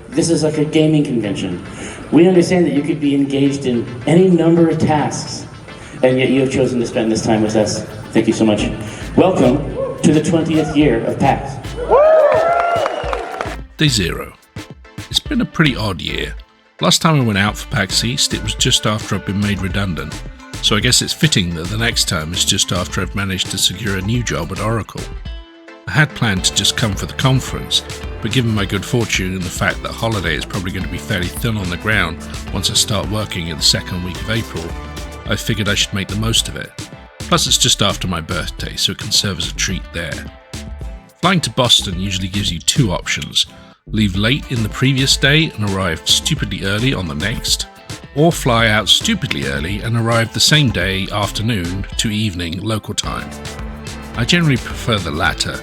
This is like a gaming convention. We understand that you could be engaged in any number of tasks, and yet you have chosen to spend this time with us. Thank you so much. Welcome to the 20th year of PAX. Day 0. It's been a pretty odd year. Last time I went out for PAX East, it was just after I'd been made redundant, so I guess it's fitting that the next time is just after I've managed to secure a new job at Oracle. I had planned to just come for the conference, but given my good fortune and the fact that holiday is probably going to be fairly thin on the ground once I start working in the second week of April, I figured I should make the most of it. Plus it's just after my birthday, so it can serve as a treat there. Flying to Boston usually gives you two options: leave late in the previous day and arrive stupidly early on the next, or fly out stupidly early and arrive the same day, afternoon to evening local time. I generally prefer the latter.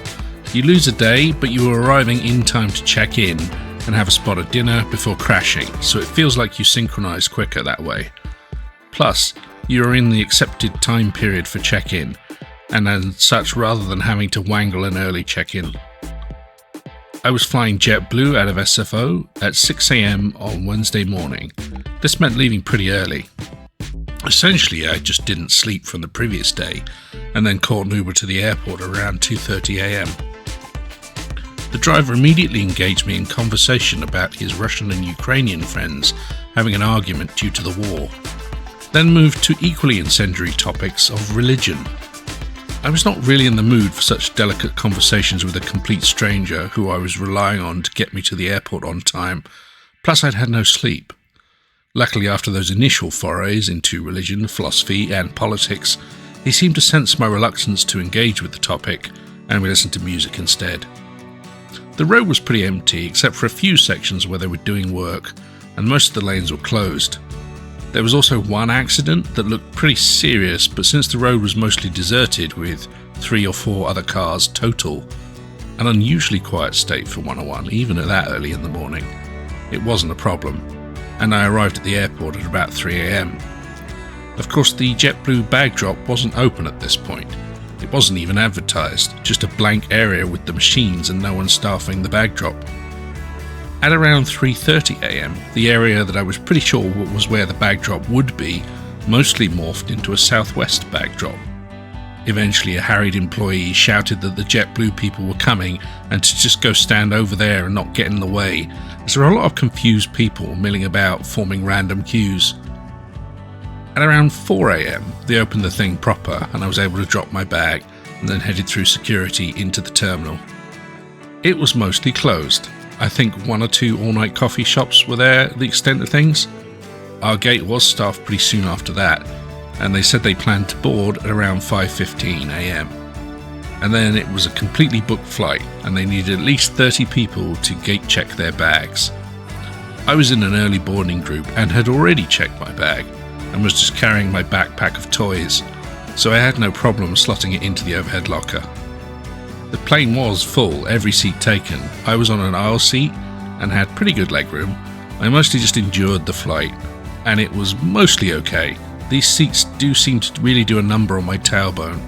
You lose a day, but you are arriving in time to check in and have a spot at dinner before crashing, so it feels like you synchronise quicker that way. Plus, you are in the accepted time period for check-in, and as such rather than having to wangle an early check-in. I was flying JetBlue out of SFO at 6 AM on Wednesday morning. This meant leaving pretty early. Essentially, I just didn't sleep from the previous day and then caught an Uber to the airport around 2:30 AM. The driver immediately engaged me in conversation about his Russian and Ukrainian friends having an argument due to the war, then moved to equally incendiary topics of religion. I was not really in the mood for such delicate conversations with a complete stranger who I was relying on to get me to the airport on time, plus I'd had no sleep. Luckily, after those initial forays into religion, philosophy and politics, he seemed to sense my reluctance to engage with the topic, and we listened to music instead. The road was pretty empty, except for a few sections where they were doing work, and most of the lanes were closed. There was also one accident that looked pretty serious, but since the road was mostly deserted with 3 or 4 other cars total, an unusually quiet state for 101, even at that early in the morning, it wasn't a problem, and I arrived at the airport at about 3 AM. Of course, the JetBlue bag drop wasn't open at this point. It wasn't even advertised, just a blank area with the machines and no one staffing the bag drop. At around 3:30 AM, the area that I was pretty sure was where the bag drop would be mostly morphed into a Southwest bag drop. Eventually, a harried employee shouted that the JetBlue people were coming and to just go stand over there and not get in the way, as there were a lot of confused people milling about, forming random queues. At around 4 AM, they opened the thing proper and I was able to drop my bag and then headed through security into the terminal. It was mostly closed. I think 1 or 2 all-night coffee shops were there at the extent of things. Our gate was staffed pretty soon after that, and they said they planned to board at around 5:15 AM. And then it was a completely booked flight, and they needed at least 30 people to gate check their bags. I was in an early boarding group and had already checked my bag, and was just carrying my backpack of toys, so I had no problem slotting it into the overhead locker. The plane was full, every seat taken. I was on an aisle seat and had pretty good legroom. I mostly just endured the flight, and it was mostly okay. These seats do seem to really do a number on my tailbone.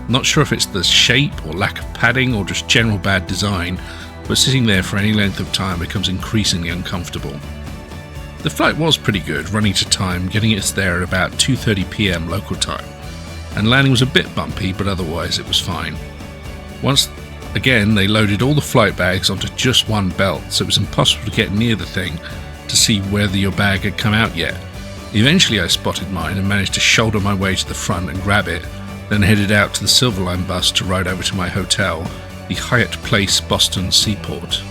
Not sure if it's the shape or lack of padding or just general bad design, but sitting there for any length of time becomes increasingly uncomfortable. The flight was pretty good, running to time, getting us there at about 2:30 PM local time, and landing was a bit bumpy, but otherwise it was fine. Once again, they loaded all the flight bags onto just one belt, so it was impossible to get near the thing to see whether your bag had come out yet. Eventually I spotted mine and managed to shoulder my way to the front and grab it, then headed out to the Silver Line bus to ride over to my hotel, the Hyatt Place Boston Seaport.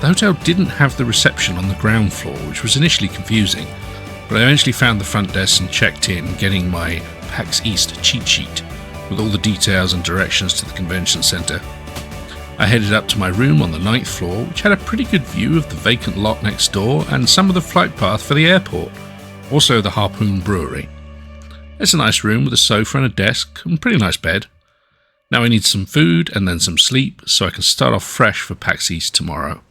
The hotel didn't have the reception on the ground floor, which was initially confusing, but I eventually found the front desk and checked in, getting my PAX East cheat sheet with all the details and directions to the convention center. I headed up to my room on the 9th floor, which had a pretty good view of the vacant lot next door and some of the flight path for the airport, also the Harpoon Brewery. It's a nice room with a sofa and a desk and a pretty nice bed. Now I need some food and then some sleep so I can start off fresh for PAX East tomorrow.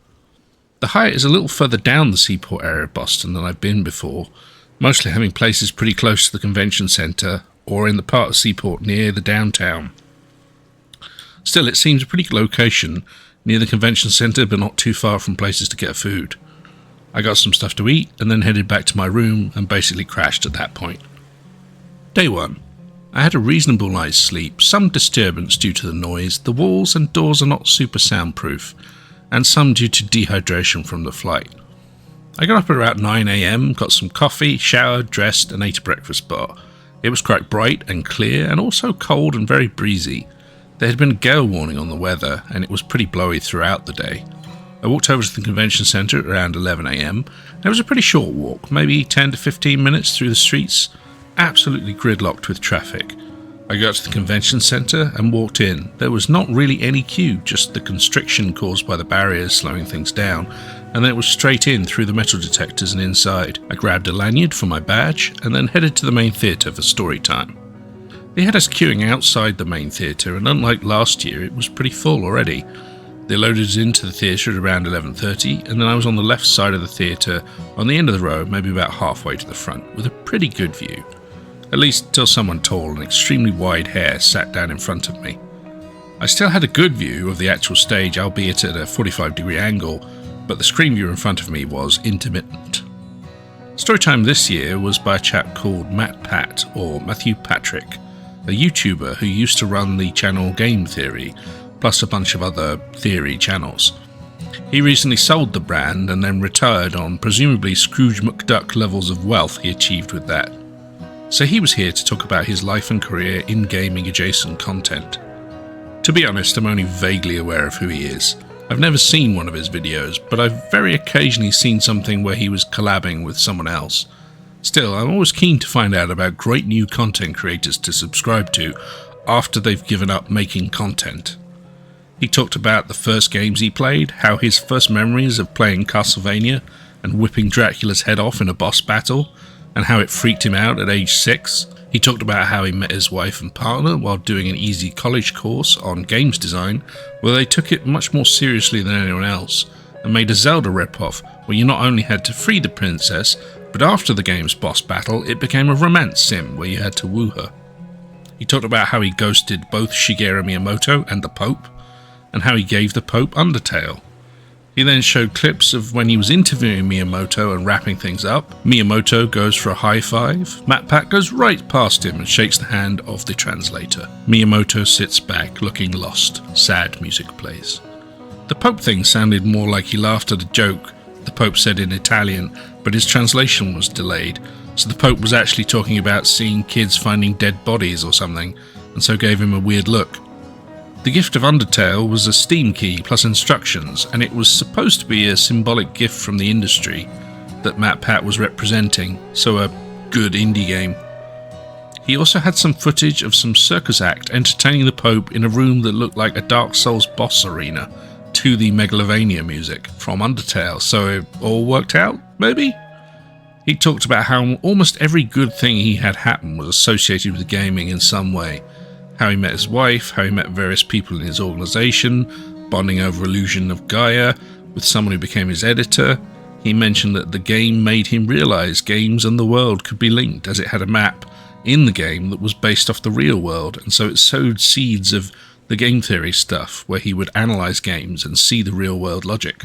The Hyatt is a little further down the seaport area of Boston than I've been before, mostly having places pretty close to the convention center or in the part of Seaport near the downtown. Still, it seems a pretty good location near the convention centre but not too far from places to get food. I got some stuff to eat and then headed back to my room and basically crashed at that point. Day 1. I had a reasonable night's sleep, some disturbance due to the noise, the walls and doors are not super soundproof, and some due to dehydration from the flight. I got up at about 9 AM, got some coffee, showered, dressed and ate a breakfast bar. It was quite bright and clear and also cold and very breezy. There had been a gale warning on the weather and it was pretty blowy throughout the day. I walked over to the convention centre at around 11 AM. It was a pretty short walk, maybe 10 to 15 minutes through the streets, absolutely gridlocked with traffic. I got to the convention centre and walked in. There was not really any queue, just the constriction caused by the barriers slowing things down, and then it was straight in through the metal detectors and inside. I grabbed a lanyard for my badge and then headed to the main theatre for story time. They had us queuing outside the main theatre, and unlike last year, it was pretty full already. They loaded us into the theatre at around 11:30, and then I was on the left side of the theatre, on the end of the row, maybe about halfway to the front, with a pretty good view. At least till someone tall and extremely wide hair sat down in front of me. I still had a good view of the actual stage, albeit at a 45-degree angle, but the screen view in front of me was intermittent. Storytime this year was by a chap called Matt Pat, or Matthew Patrick, a YouTuber who used to run the channel Game Theory, plus a bunch of other theory channels. He recently sold the brand and then retired on presumably Scrooge McDuck levels of wealth he achieved with that. So he was here to talk about his life and career in gaming adjacent content. To be honest, I'm only vaguely aware of who he is. I've never seen one of his videos, but I've very occasionally seen something where he was collabing with someone else. Still, I'm always keen to find out about great new content creators to subscribe to after they've given up making content. He talked about the first games he played, how his first memories of playing Castlevania and whipping Dracula's head off in a boss battle, and how it freaked him out at age 6. He talked about how he met his wife and partner while doing an easy college course on games design, where they took it much more seriously than anyone else, and made a Zelda ripoff where you not only had to free the princess, but after the game's boss battle, it became a romance sim where you had to woo her. He talked about how he ghosted both Shigeru Miyamoto and the Pope, and how he gave the Pope Undertale. He then showed clips of when he was interviewing Miyamoto and wrapping things up. Miyamoto goes for a high five. Matt Pat goes right past him and shakes the hand of the translator. Miyamoto sits back, looking lost. Sad music plays. The Pope thing sounded more like he laughed at a joke the Pope said in Italian, but his translation was delayed, so the Pope was actually talking about seeing kids finding dead bodies or something, and so gave him a weird look. The gift of Undertale was a Steam key plus instructions, and it was supposed to be a symbolic gift from the industry that Matt Pat was representing, so a good indie game. He also had some footage of some circus act entertaining the Pope in a room that looked like a Dark Souls boss arena to the Megalovania music from Undertale, so it all worked out, maybe? He talked about how almost every good thing he had happen was associated with gaming in some way. How he met his wife, how he met various people in his organisation, bonding over Illusion of Gaia with someone who became his editor. He mentioned that the game made him realise games and the world could be linked, as it had a map in the game that was based off the real world, and so it sowed seeds of the game theory stuff, where he would analyse games and see the real world logic.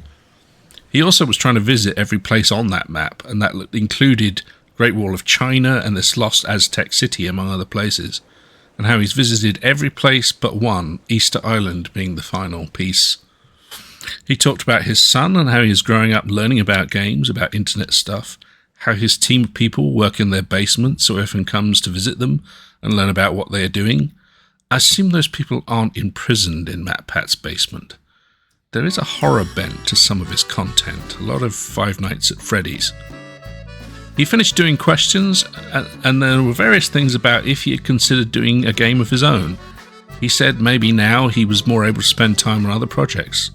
He also was trying to visit every place on that map, and that included Great Wall of China and this lost Aztec city, among other places, and how he's visited every place but one, Easter Island being the final piece. He talked about his son and how he's growing up learning about games, about internet stuff, how his team of people work in their basement so everyone comes to visit them and learn about what they are doing. I assume those people aren't imprisoned in Matt Pat's basement. There is a horror bent to some of his content, a lot of Five Nights at Freddy's. He finished doing questions, and there were various things about if he had considered doing a game of his own. He said maybe now he was more able to spend time on other projects.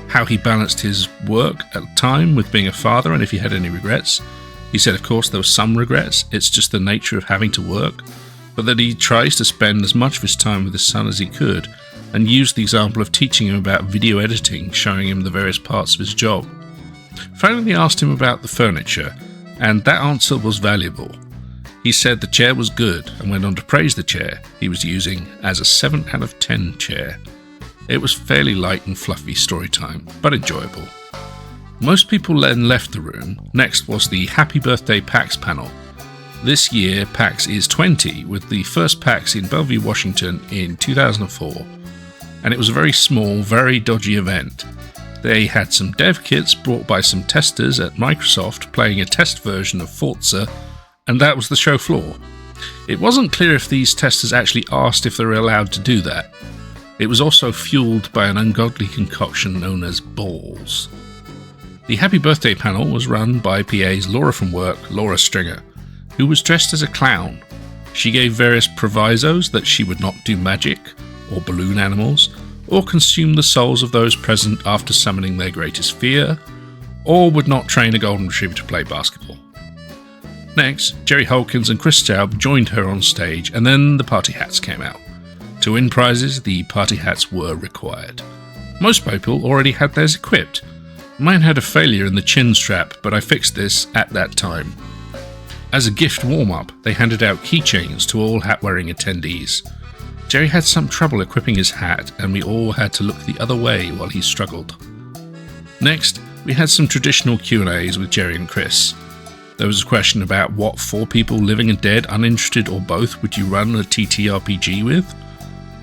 How he balanced his work at the time with being a father, and if he had any regrets. He said of course there were some regrets, it's just the nature of having to work, but that he tries to spend as much of his time with his son as he could, and used the example of teaching him about video editing, showing him the various parts of his job. Finally asked him about the furniture, and that answer was valuable. He said the chair was good, and went on to praise the chair he was using as a 7 out of 10 chair. It was fairly light and fluffy story time, but enjoyable. Most people then left the room. Next was the Happy Birthday PAX panel. This year, PAX is 20, with the first PAX in Bellevue, Washington in 2004. And it was a very small, very dodgy event. They had some dev kits brought by some testers at Microsoft playing a test version of Forza, and that was the show floor. It wasn't clear if these testers actually asked if they were allowed to do that. It was also fueled by an ungodly concoction known as balls. The Happy Birthday panel was run by PA's Laura from work, Laura Stringer, who was dressed as a clown. She gave various provisos that she would not do magic, or balloon animals, or consume the souls of those present after summoning their greatest fear, or would not train a golden retriever to play basketball. Next, Jerry Holkins and Chris Straub joined her on stage, and then the party hats came out. To win prizes, the party hats were required. Most people already had theirs equipped. Mine had a failure in the chin strap, but I fixed this at that time. As a gift warm-up, they handed out keychains to all hat-wearing attendees. Jerry had some trouble equipping his hat, and we all had to look the other way while he struggled. Next, we had some traditional Q&As with Jerry and Chris. There was a question about what 4 people, living and dead, uninterested or both, would you run a TTRPG with?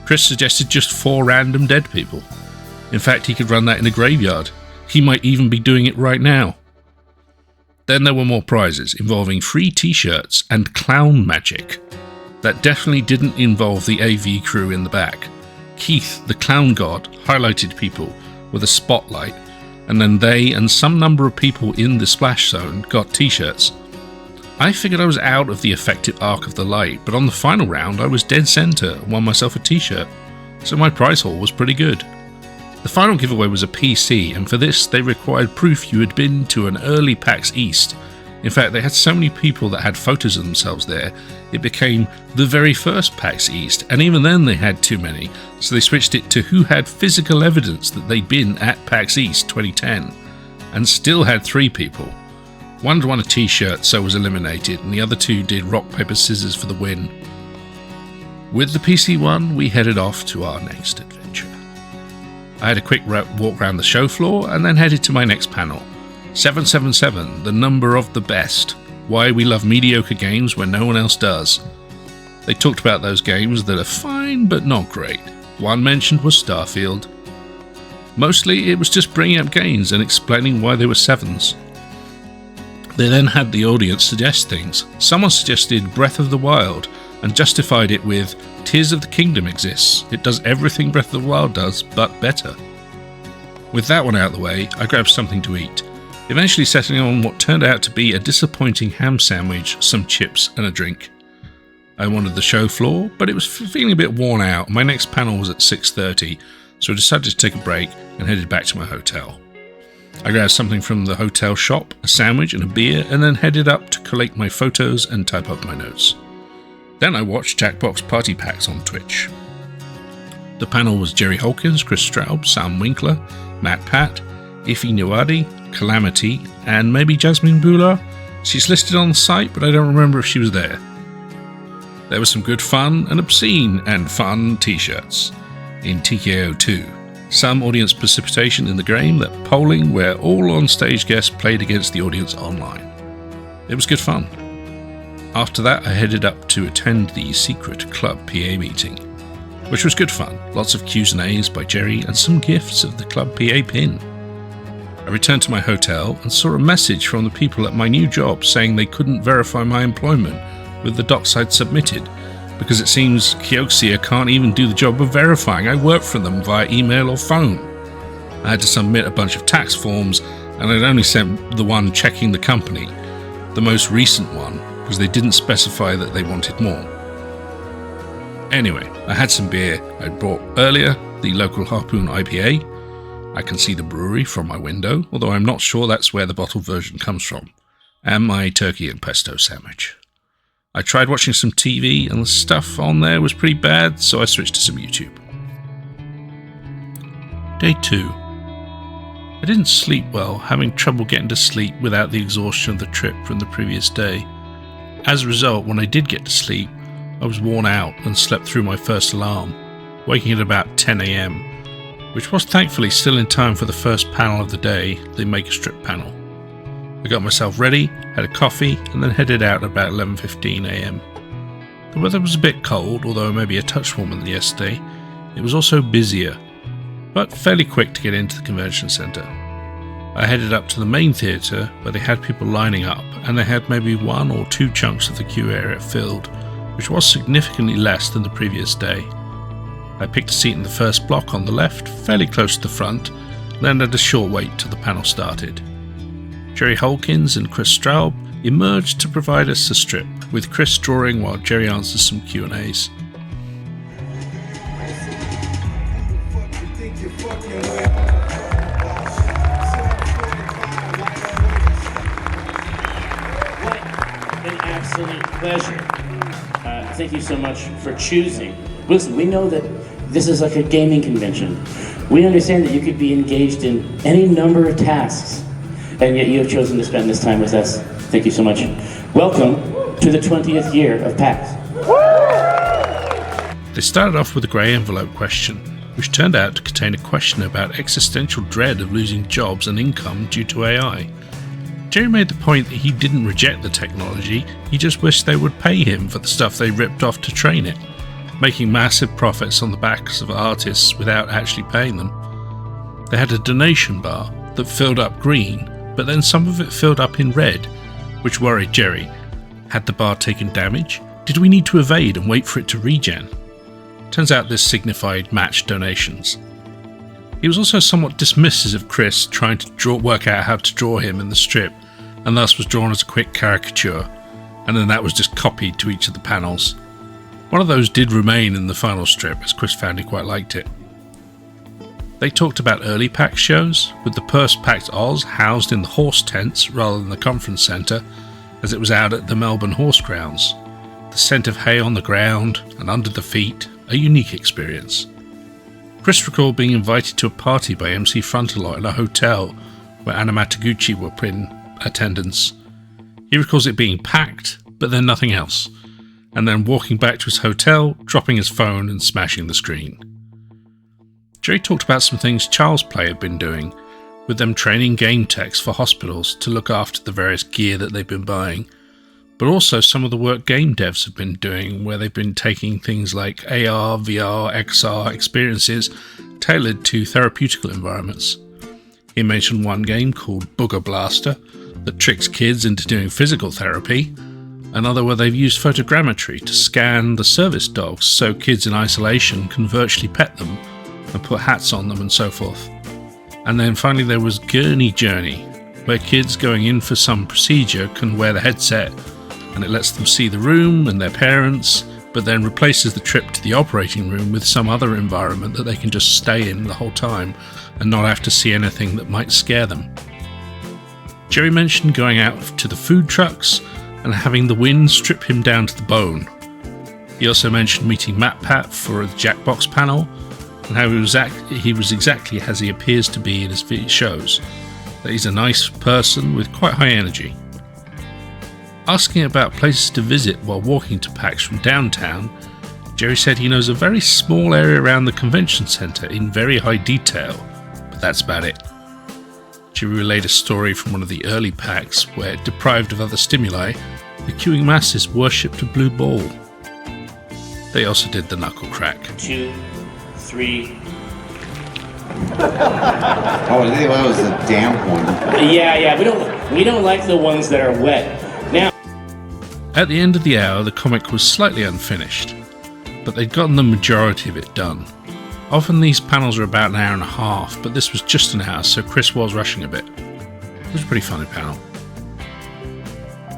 Chris suggested just 4 random dead people. In fact, he could run that in a graveyard. He might even be doing it right now. Then there were more prizes involving free t-shirts and clown magic. That definitely didn't involve the AV crew in the back. Keith, the clown god, highlighted people with a spotlight, and then they and some number of people in the splash zone got t-shirts. I figured I was out of the effective arc of the light, but on the final round I was dead center and won myself a t-shirt, so my prize haul was pretty good. The final giveaway was a PC, and for this they required proof you had been to an early PAX East. In fact, they had so many people that had photos of themselves there, it became the very first PAX East, and even then they had too many, so they switched it to who had physical evidence that they'd been at PAX East 2010, and still had 3 people. One had won a t-shirt, so was eliminated, and the other 2 did rock, paper, scissors for the win. With the PC one, we headed off to our next adventure. I had a quick walk around the show floor and then headed to my next panel. 777, the number of the best. Why we love mediocre games when no one else does. They talked about those games that are fine but not great. One mentioned was Starfield. Mostly it was just bringing up games and explaining why they were 7s. They then had the audience suggest things. Someone suggested Breath of the Wild and justified it with Tears of the Kingdom exists. It does everything Breath of the Wild does, but better. With that one out of the way, I grabbed something to eat, eventually settling on what turned out to be a disappointing ham sandwich, some chips and a drink. I wanted the show floor, but it was feeling a bit worn out. My next panel was at 6:30, so I decided to take a break and headed back to my hotel. I grabbed something from the hotel shop, a sandwich and a beer, and then headed up to collect my photos and type up my notes. Then I watched Jackbox Party Packs on Twitch. The panel was Jerry Holkins, Chris Straub, Sam Winkler, Matt Pat, Ifi Niwadi, Calamity, and maybe Jasmine Bula. She's listed on the site, but I don't remember if she was there. There was some good fun and obscene and fun t-shirts in TKO 2. Some audience precipitation in the game, that polling where all on-stage guests played against the audience online. It was good fun. After that, I headed up to attend the secret club PA meeting, which was good fun. Lots of Q's and A's by Jerry and some gifts of the club PA pin. I returned to my hotel and saw a message from the people at my new job saying they couldn't verify my employment with the docs I'd submitted, because it seems Kioxia can't even do the job of verifying I work for them via email or phone. I had to submit a bunch of tax forms, and I'd only sent the one checking the company, the most recent one, because they didn't specify that they wanted more. Anyway, I had some beer I'd bought earlier, the local Harpoon IPA. I can see the brewery from my window, although I'm not sure that's where the bottled version comes from, and my turkey and pesto sandwich. I tried watching some TV and the stuff on there was pretty bad, so I switched to some YouTube. Day 2. I didn't sleep well, having trouble getting to sleep without the exhaustion of the trip from the previous day. As a result, when I did get to sleep, I was worn out and slept through my first alarm, waking at about 10 AM, which was thankfully still in time for the first panel of the day, the Maker Strip panel. I got myself ready, had a coffee, and then headed out about 11:15 am. The weather was a bit cold, although maybe a touch warmer than yesterday. It was also busier, but fairly quick to get into the convention centre. I headed up to the main theatre, where they had people lining up, and they had maybe 1 or 2 chunks of the queue area filled, which was significantly less than the previous day. I picked a seat in the first block on the left, fairly close to the front, and then had a short wait till the panel started. Jerry Holkins and Chris Straub emerged to provide us a strip, with Chris drawing while Jerry answers some Q&As. An absolute pleasure. Thank you so much for choosing. Listen, we know that this is like a gaming convention. We understand that you could be engaged in any number of tasks, and yet you have chosen to spend this time with us. Thank you so much. Welcome to the 20th year of PAX. They started off with a grey envelope question, which turned out to contain a question about existential dread of losing jobs and income due to AI. Jerry made the point that he didn't reject the technology, he just wished they would pay him for the stuff they ripped off to train it, making massive profits on the backs of artists without actually paying them. They had a donation bar that filled up green, but then some of it filled up in red, which worried Jerry. Had the bar taken damage? Did we need to evade and wait for it to regen? Turns out this signified matched donations. He was also somewhat dismissive of Chris trying to work out how to draw him in the strip, and thus was drawn as a quick caricature, and then that was just copied to each of the panels. One of those did remain in the final strip, as Chris found he quite liked it. They talked about early PAX shows, with the first PAX Oz housed in the horse tents rather than the conference centre, as it was out at the Melbourne Horse Grounds. The scent of hay on the ground and under the feet, a unique experience. Chris recalled being invited to a party by MC Frontalot in a hotel where Anna Mataguchi were in attendance. He recalls it being packed, but then nothing else, and then walking back to his hotel, dropping his phone and smashing the screen. Jerry talked about some things Child's Play had been doing, with them training game techs for hospitals to look after the various gear that they've been buying, but also some of the work game devs have been doing, where they've been taking things like AR, VR, XR experiences tailored to therapeutical environments. He mentioned one game called Booger Blaster that tricks kids into doing physical therapy, another where they've used photogrammetry to scan the service dogs so kids in isolation can virtually pet them and put hats on them and so forth. And then finally there was Gurney Journey, where kids going in for some procedure can wear the headset and it lets them see the room and their parents, but then replaces the trip to the operating room with some other environment that they can just stay in the whole time and not have to see anything that might scare them. Jerry mentioned going out to the food trucks and having the wind strip him down to the bone. He also mentioned meeting Matt Pat for the Jackbox panel, and how he was exactly as he appears to be in his shows, that he's a nice person with quite high energy. Asking about places to visit while walking to PAX from downtown, Jerry said he knows a very small area around the convention centre in very high detail, but that's about it. Jerry relayed a story from one of the early PAX where, deprived of other stimuli, the queuing masses worshipped a blue ball. They also did the knuckle crack. 2, 3. Oh, that was the damp one. Yeah, we don't like the ones that are wet. Now, at the end of the hour, the comic was slightly unfinished, but they'd gotten the majority of it done. Often these panels are about an hour and a half, but this was just an hour, so Chris was rushing a bit. It was a pretty funny panel.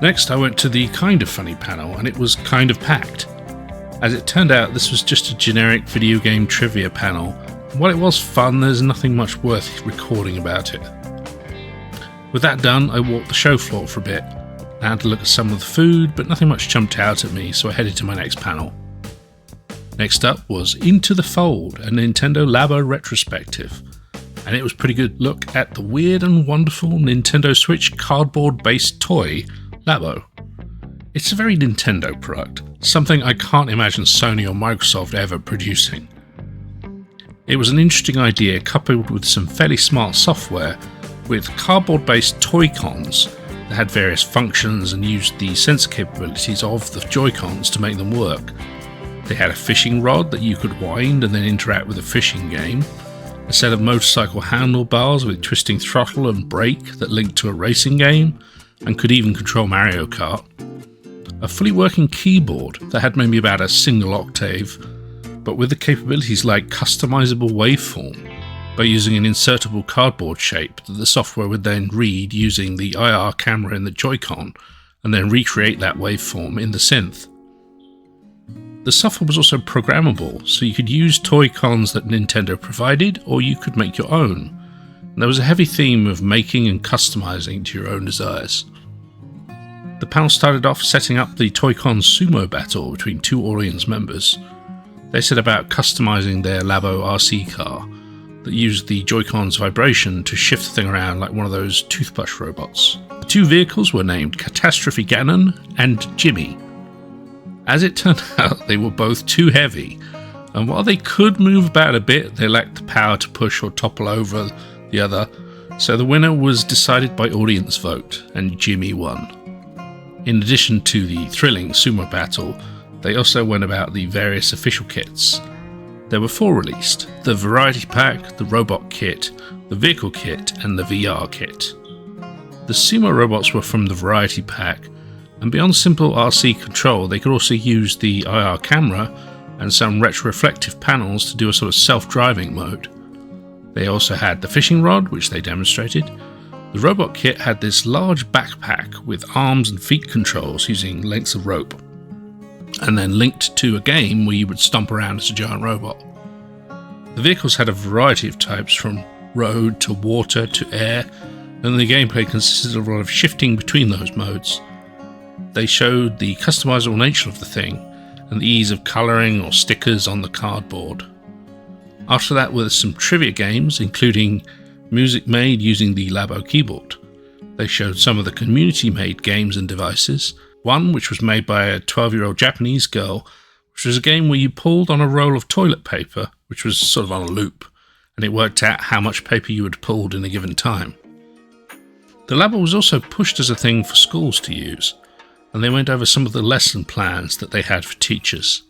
Next, I went to the kind of funny panel, and it was kind of packed. As it turned out, this was just a generic video game trivia panel. While it was fun, there's nothing much worth recording about it. With that done, I walked the show floor for a bit. I had to look at some of the food, but nothing much jumped out at me, so I headed to my next panel. Next up was Into the Fold, a Nintendo Labo retrospective, and it was a pretty good look at the weird and wonderful Nintendo Switch cardboard-based toy, Labo. It's a very Nintendo product, something I can't imagine Sony or Microsoft ever producing. It was an interesting idea coupled with some fairly smart software with cardboard-based Toy-Cons that had various functions and used the sensor capabilities of the Joy-Cons to make them work. They had a fishing rod that you could wind and then interact with a fishing game, a set of motorcycle handlebars with twisting throttle and brake that linked to a racing game and could even control Mario Kart, a fully working keyboard that had maybe about a single octave, but with the capabilities like customizable waveform by using an insertable cardboard shape that the software would then read using the IR camera in the Joy-Con and then recreate that waveform in the synth. The software was also programmable, so you could use Toy-Cons that Nintendo provided, or you could make your own. And there was a heavy theme of making and customizing to your own desires. The panel started off setting up the Toy-Con sumo battle between two audience members. They set about customizing their Labo RC car that used the Joy-Con's vibration to shift the thing around like one of those toothbrush robots. The two vehicles were named Catastrophe Ganon and Jimmy. As it turned out, they were both too heavy, and while they could move about a bit, they lacked the power to push or topple over the other, so the winner was decided by audience vote, and Jimmy won. In addition to the thrilling sumo battle, they also went about the various official kits. There were 4 released: the Variety Pack, the Robot Kit, the Vehicle Kit, and the VR Kit. The sumo robots were from the Variety Pack, and beyond simple RC control, they could also use the IR camera and some retroreflective panels to do a sort of self-driving mode. They also had the fishing rod, which they demonstrated. The Robot Kit had this large backpack with arms and feet controls using lengths of rope, and then linked to a game where you would stomp around as a giant robot. The vehicles had a variety of types, from road to water to air, and the gameplay consisted of a lot of shifting between those modes. They showed the customizable nature of the thing and the ease of colouring or stickers on the cardboard. After that were some trivia games, including music made using the Labo keyboard. They showed some of the community-made games and devices, one which was made by a 12-year-old Japanese girl, which was a game where you pulled on a roll of toilet paper, which was sort of on a loop, and it worked out how much paper you had pulled in a given time. The Labo was also pushed as a thing for schools to use, and they went over some of the lesson plans that they had for teachers.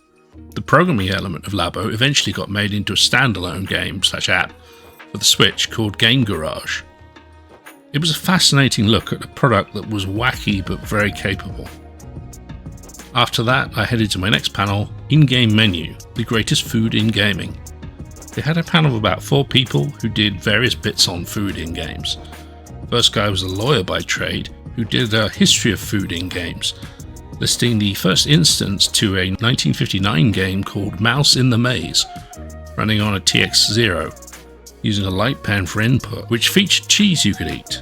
The programming element of Labo eventually got made into a standalone game/app for the Switch called Game Garage. It was a fascinating look at a product that was wacky but very capable. After that, I headed to my next panel, In-Game Menu, the greatest food in gaming. They had a panel of about 4 people who did various bits on food in games. First guy was a lawyer by trade who did a history of food in games, listing the first instance to a 1959 game called Mouse in the Maze, running on a TX0, using a light pen for input, which featured cheese you could eat.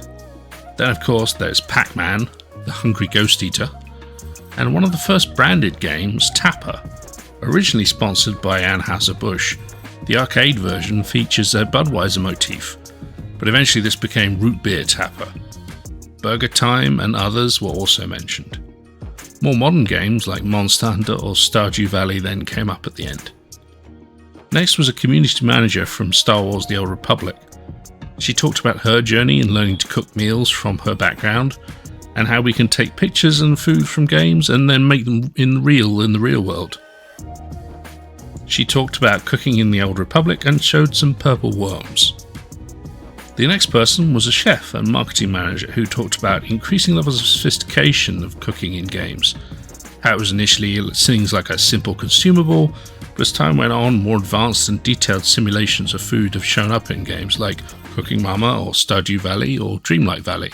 Then of course there's Pac-Man, the Hungry Ghost Eater, and one of the first branded games, Tapper. Originally sponsored by Anheuser-Busch, the arcade version features a Budweiser motif, but eventually this became Root Beer Tapper. Burger Time and others were also mentioned. More modern games like Monster Hunter or Stardew Valley then came up at the end. Next was a community manager from Star Wars The Old Republic. She talked about her journey in learning to cook meals from her background, and how we can take pictures and food from games and then make them in the real world. She talked about cooking in the Old Republic and showed some purple worms. The next person was a chef and marketing manager who talked about increasing levels of sophistication of cooking in games, how it was initially things like a simple consumable, but as time went on, more advanced and detailed simulations of food have shown up in games like Cooking Mama or Stardew Valley or Dreamlight Valley.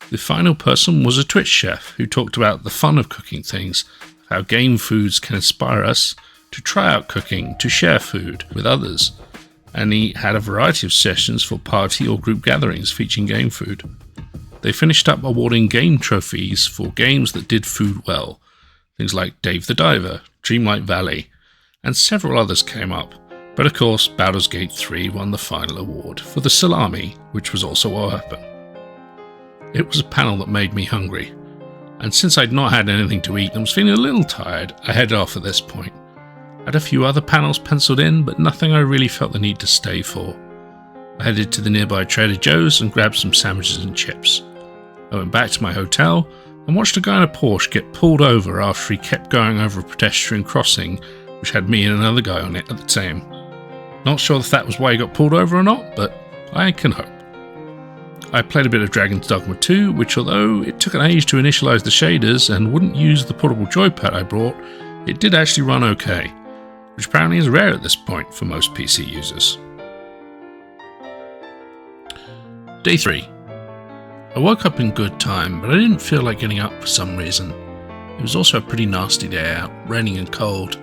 The final person was a Twitch chef who talked about the fun of cooking things, how game foods can inspire us to try out cooking, to share food with others, and he had a variety of sessions for party or group gatherings featuring game food. They finished up awarding game trophies for games that did food well, things like Dave the Diver, Dreamlight Valley, and several others came up, but of course Baldur's Gate 3 won the final award for the salami, which was also a weapon. It was a panel that made me hungry, and since I'd not had anything to eat and was feeling a little tired, I headed off at this point. I had a few other panels penciled in, but nothing I really felt the need to stay for. I headed to the nearby Trader Joe's and grabbed some sandwiches and chips. I went back to my hotel and watched a guy in a Porsche get pulled over after he kept going over a pedestrian crossing which had me and another guy on it at the time. Not sure if that was why he got pulled over or not, but I can hope. I played a bit of Dragon's Dogma 2, which although it took an age to initialize the shaders and wouldn't use the portable joypad I brought, it did actually run okay, which apparently is rare at this point for most PC users. Day 3. I woke up in good time, but I didn't feel like getting up for some reason. It was also a pretty nasty day out, raining and cold.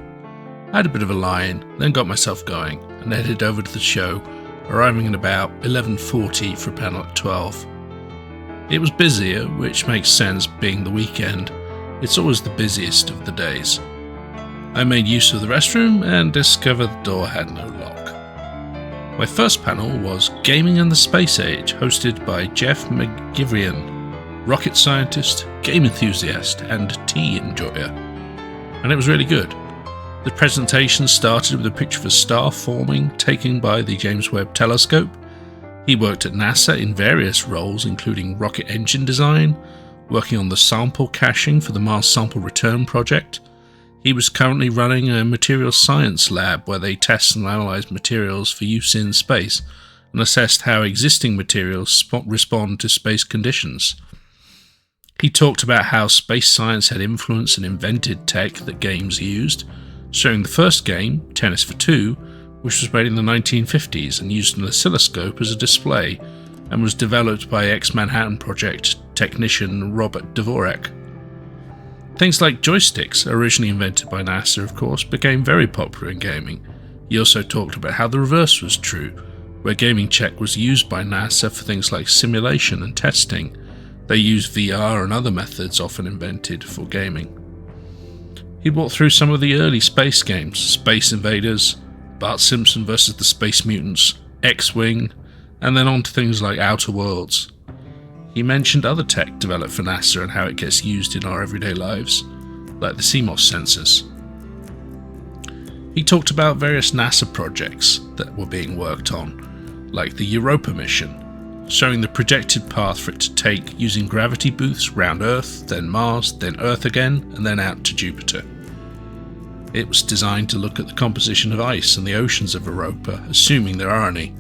I had a bit of a lie-in, then got myself going, and headed over to the show, arriving at about 11:40 for a panel at 12. It was busier, which makes sense being the weekend. It's always the busiest of the days. I made use of the restroom and discovered the door had no lock. My first panel was Gaming and the Space Age, hosted by Jeff McGivrian, rocket scientist, game enthusiast, and tea enjoyer. And it was really good. The presentation started with a picture of a star forming taken by the James Webb Telescope. He worked at NASA in various roles, including rocket engine design, working on the sample caching for the Mars Sample Return project. He was currently running a materials science lab where they test and analyze materials for use in space and assessed how existing materials respond to space conditions. He talked about how space science had influenced and invented tech that games used, showing the first game, Tennis for Two, which was made in the 1950s and used an oscilloscope as a display and was developed by ex-Manhattan Project technician Robert Dvorak. Things like joysticks, originally invented by NASA of course, became very popular in gaming. He also talked about how the reverse was true, where gaming tech was used by NASA for things like simulation and testing. They used VR and other methods often invented for gaming. He walked through some of the early space games, Space Invaders, Bart Simpson vs. the Space Mutants, X-Wing, and then on to things like Outer Worlds. He mentioned other tech developed for NASA and how it gets used in our everyday lives, like the CMOS sensors. He talked about various NASA projects that were being worked on, like the Europa mission, showing the projected path for it to take using gravity booths round Earth, then Mars, then Earth again, and then out to Jupiter. It was designed to look at the composition of ice and the oceans of Europa, assuming there are any.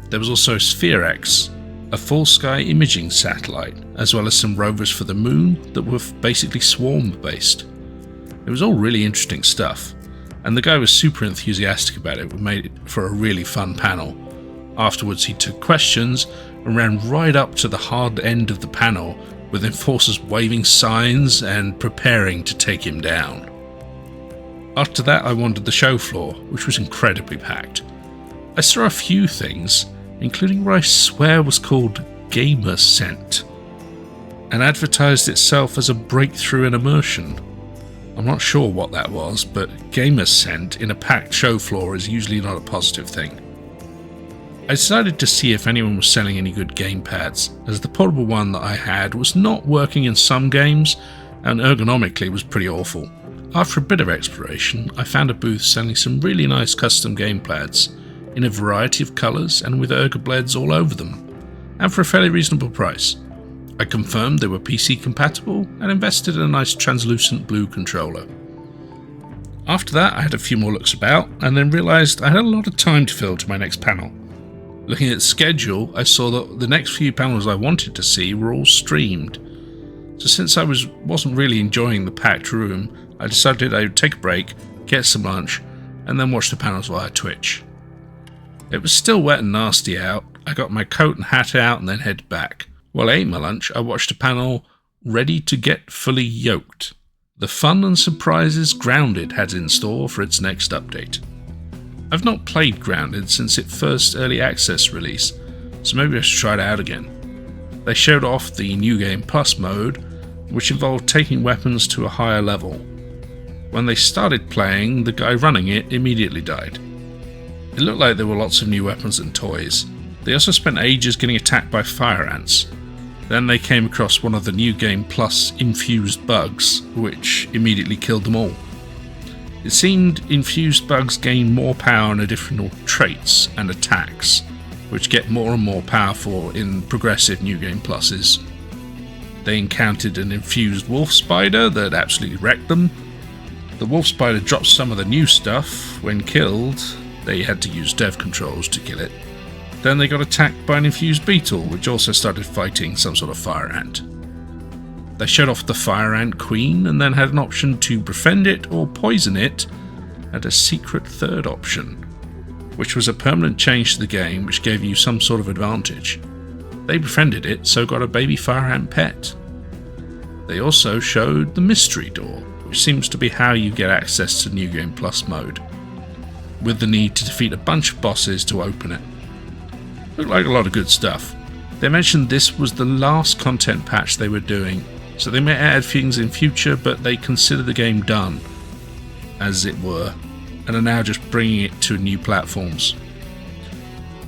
There was also Sphere-X, a full-sky imaging satellite, as well as some rovers for the moon that were basically swarm-based. It was all really interesting stuff, and the guy was super enthusiastic about it, which made it for a really fun panel. Afterwards he took questions and ran right up to the hard end of the panel, with enforcers waving signs and preparing to take him down. After that I wandered the show floor, which was incredibly packed. I saw a few things, including what I swear was called Gamer Scent, and advertised itself as a breakthrough in immersion. I'm not sure what that was, but Gamer Scent in a packed show floor is usually not a positive thing. I decided to see if anyone was selling any good gamepads, as the portable one that I had was not working in some games and ergonomically was pretty awful. After a bit of exploration, I found a booth selling some really nice custom gamepads in a variety of colours and with ergobleds all over them, and for a fairly reasonable price. I confirmed they were PC compatible and invested in a nice translucent blue controller. After that I had a few more looks about and then realised I had a lot of time to fill to my next panel. Looking at the schedule, I saw that the next few panels I wanted to see were all streamed. So since I wasn't really enjoying the packed room, I decided I would take a break, get some lunch, and then watch the panels via Twitch. It was still wet and nasty out. I got my coat and hat out and then headed back. While I ate my lunch, I watched a panel, Ready to Get Fully Yoked, the fun and surprises Grounded had in store for its next update. I've not played Grounded since its first early access release, so maybe I should try it out again. They showed off the New Game Plus mode, which involved taking weapons to a higher level. When they started playing, the guy running it immediately died. It looked like there were lots of new weapons and toys. They also spent ages getting attacked by fire ants. Then they came across one of the New Game Plus infused bugs, which immediately killed them all. It seemed infused bugs gain more power and additional traits and attacks, which get more and more powerful in progressive New Game Pluses. They encountered an infused wolf spider that absolutely wrecked them. The wolf spider dropped some of the new stuff. When killed, they had to use dev controls to kill it. Then they got attacked by an infused beetle, which also started fighting some sort of fire ant. They shut off the fire ant queen and then had an option to befriend it or poison it, and a secret third option, which was a permanent change to the game which gave you some sort of advantage. They befriended it, so got a baby fire ant pet. They also showed the mystery door, which seems to be how you get access to New Game Plus mode, with the need to defeat a bunch of bosses to open it. Looked like a lot of good stuff. They mentioned this was the last content patch they were doing, so they may add things in future, but they consider the game done, as it were, and are now just bringing it to new platforms.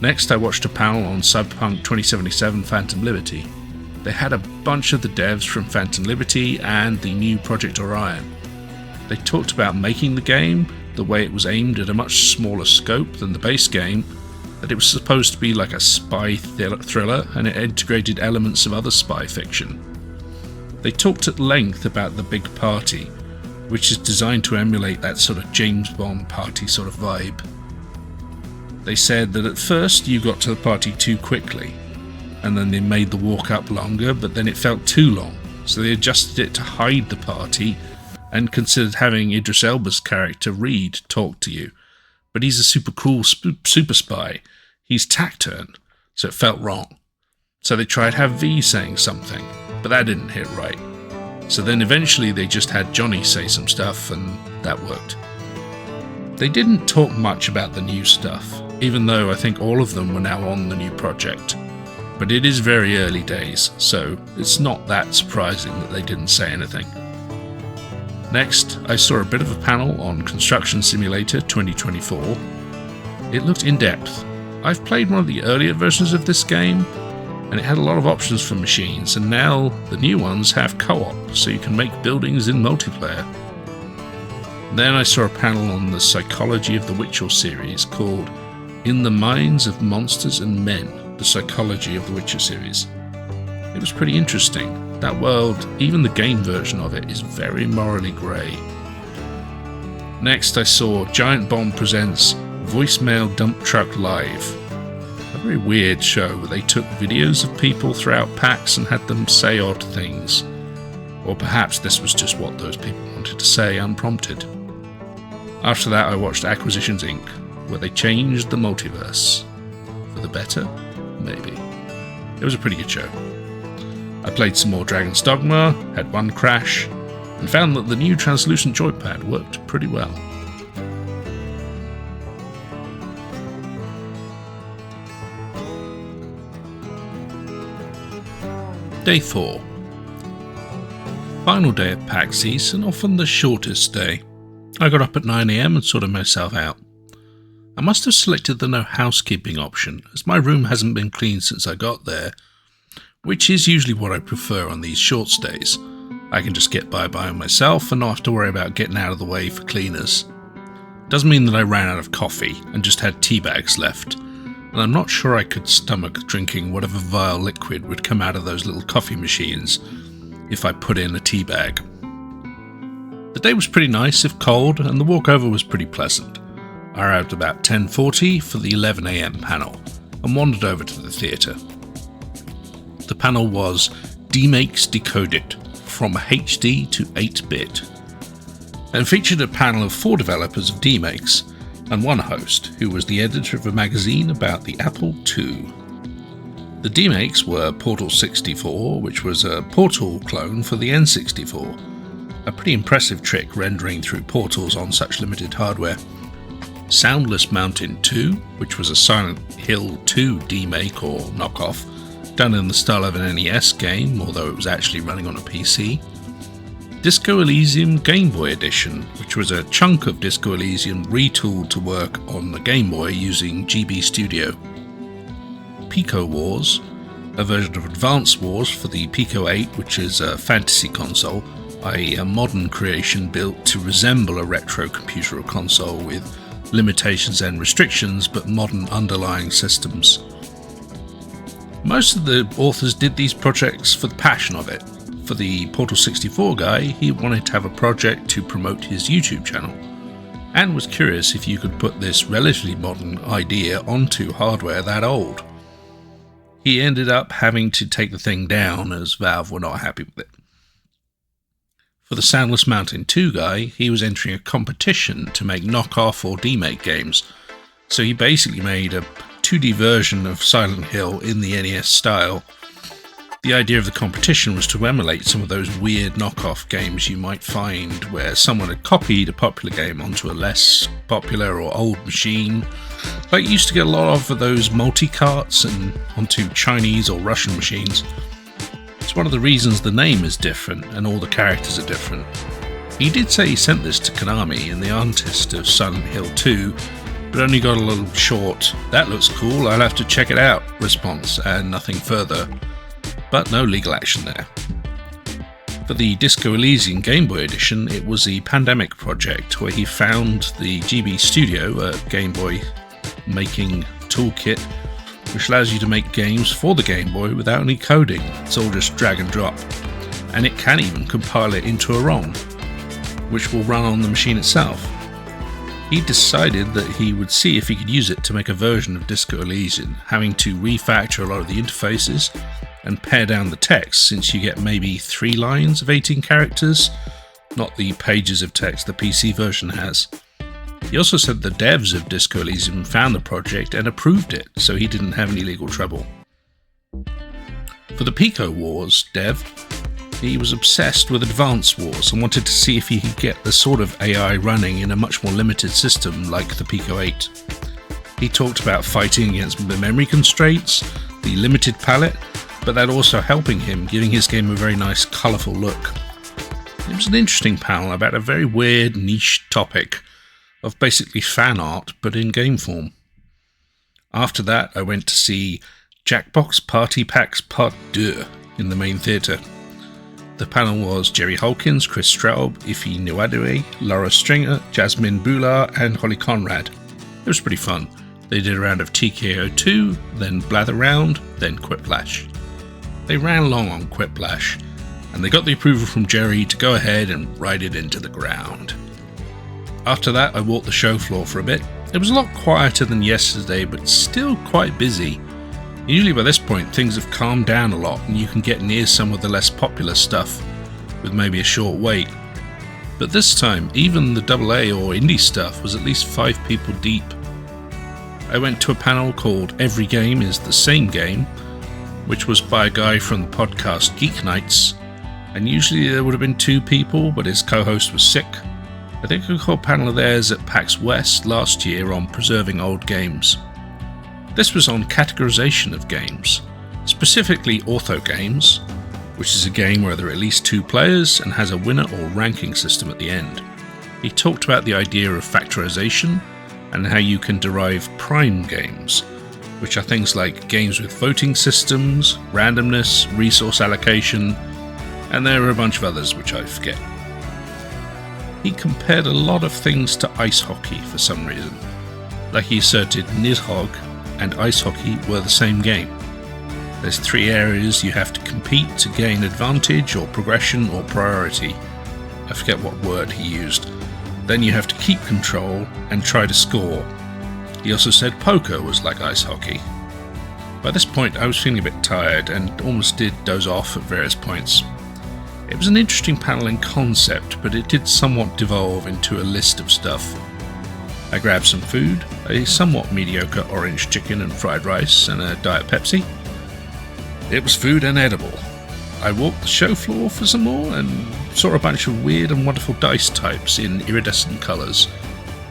Next, I watched a panel on Cyberpunk 2077 Phantom Liberty. They had a bunch of the devs from Phantom Liberty and the new Project Orion. They talked about making the game, the way it was aimed at a much smaller scope than the base game, that it was supposed to be like a spy thriller, and it integrated elements of other spy fiction. They talked at length about the big party, which is designed to emulate that sort of James Bond party sort of vibe. They said that at first you got to the party too quickly, and then they made the walk up longer, but then it felt too long, so they adjusted it to hide the party and considered having Idris Elba's character Reed talk to you. But he's a super cool super spy. He's taciturn, so it felt wrong. So they tried have V saying something, but that didn't hit right. So then eventually they just had Johnny say some stuff, and that worked. They didn't talk much about the new stuff, even though I think all of them were now on the new project. But it is very early days, so it's not that surprising that they didn't say anything. Next, I saw a bit of a panel on Construction Simulator 2024. It looked in-depth. I've played one of the earlier versions of this game, and it had a lot of options for machines, and now the new ones have co-op, so you can make buildings in multiplayer. Then I saw a panel on the psychology of the Witcher series called In the Minds of Monsters and Men, the Psychology of the Witcher series. It was pretty interesting. That world, even the game version of it, is very morally grey. Next I saw Giant Bomb Presents Voicemail Dump Truck Live. A very weird show where they took videos of people throughout PAX and had them say odd things. Or perhaps this was just what those people wanted to say unprompted. After that I watched Acquisitions Inc., where they changed the multiverse. For the better? Maybe. It was a pretty good show. I played some more Dragon's Dogma, had one crash, and found that the new translucent joypad worked pretty well. Day 4. Final day at PAX East, and often the shortest day. I got up at 9 AM and sorted myself out. I must have selected the no housekeeping option, as my room hasn't been cleaned since I got there, which is usually what I prefer on these short stays. I can just get by myself and not have to worry about getting out of the way for cleaners. Doesn't mean that I ran out of coffee and just had tea bags left, and I'm not sure I could stomach drinking whatever vile liquid would come out of those little coffee machines if I put in a tea bag. The day was pretty nice if cold, and the walkover was pretty pleasant. I arrived about 10:40 for the 11 AM panel and wandered over to the theatre. The panel was D-Makes Decoded, from HD to 8-bit, and featured a panel of 4 developers of D-Makes and one host who was the editor of a magazine about the Apple II. The D-Makes were Portal 64, which was a Portal clone for the N64, a pretty impressive trick rendering through portals on such limited hardware. Soundless Mountain 2, which was a Silent Hill 2 D-Make or knockoff, done in the style of an NES game, although it was actually running on a PC. Disco Elysium Game Boy Edition, which was a chunk of Disco Elysium retooled to work on the Game Boy using GB Studio. Pico Wars, a version of Advance Wars for the Pico 8, which is a fantasy console, i.e. a modern creation built to resemble a retro computer or console with limitations and restrictions but modern underlying systems. Most of the authors did these projects for the passion of it. For the Portal 64 guy, he wanted to have a project to promote his YouTube channel, and was curious if you could put this relatively modern idea onto hardware that old. He ended up having to take the thing down as Valve were not happy with it. For the Soundless Mountain 2 guy, he was entering a competition to make knockoff or demake games, so he basically made a 2D version of Silent Hill in the NES style. The idea of the competition was to emulate some of those weird knockoff games you might find where someone had copied a popular game onto a less popular or old machine, like you used to get a lot of for those multi-carts and onto Chinese or Russian machines. It's one of the reasons the name is different and all the characters are different. He did say he sent this to Konami and the artist of Silent Hill 2, but only got a little short, "that looks cool, I'll have to check it out" response and nothing further. But no legal action there. For the Disco Elysium Game Boy edition, it was a pandemic project where he found the GB Studio, a Game Boy making toolkit, which allows you to make games for the Game Boy without any coding. It's all just drag and drop. And it can even compile it into a ROM, which will run on the machine itself. He decided that he would see if he could use it to make a version of Disco Elysium, having to refactor a lot of the interfaces and pare down the text, since you get maybe 3 lines of 18 characters, not the pages of text the PC version has. He also said the devs of Disco Elysium found the project and approved it, so he didn't have any legal trouble. For the Pico Wars dev, he was obsessed with Advance Wars and wanted to see if he could get the sort of AI running in a much more limited system like the Pico 8. He talked about fighting against the memory constraints, the limited palette, but that also helping him, giving his game a very nice colourful look. It was an interesting panel about a very weird niche topic of basically fan art but in game form. After that I went to see Jackbox Party PAX Part 2 in the main theatre. The panel was Jerry Holkins, Chris Straub, Ife Nwadue, Laura Stringer, Jasmine Bular and Holly Conrad. It was pretty fun. They did a round of TKO 2, then Blather Round, then Quiplash. They ran long on Quiplash, and they got the approval from Jerry to go ahead and ride it into the ground. After that I walked the show floor for a bit. It was a lot quieter than yesterday, but still quite busy. Usually by this point things have calmed down a lot and you can get near some of the less popular stuff with maybe a short wait. But this time even the AA or indie stuff was at least 5 people deep. I went to a panel called Every Game is the Same Game, which was by a guy from the podcast Geek Nights, and usually there would have been 2 people, but his co-host was sick. I think I caught a panel of theirs at PAX West last year on preserving old games. This was on categorization of games, specifically ortho games, which is a game where there are at least 2 players and has a winner or ranking system at the end. He talked about the idea of factorization and how you can derive prime games, which are things like games with voting systems, randomness, resource allocation, and there are a bunch of others which I forget. He compared a lot of things to ice hockey for some reason, like he asserted Nidhogg and ice hockey were the same game. There's 3 areas you have to compete to gain advantage or progression or priority. I forget what word he used. Then you have to keep control and try to score. He also said poker was like ice hockey. By this point I was feeling a bit tired and almost did doze off at various points. It was an interesting panel in concept, but it did somewhat devolve into a list of stuff. I grabbed some food, a somewhat mediocre orange chicken and fried rice and a Diet Pepsi. It was food and edible. I walked the show floor for some more and saw a bunch of weird and wonderful dice types in iridescent colours,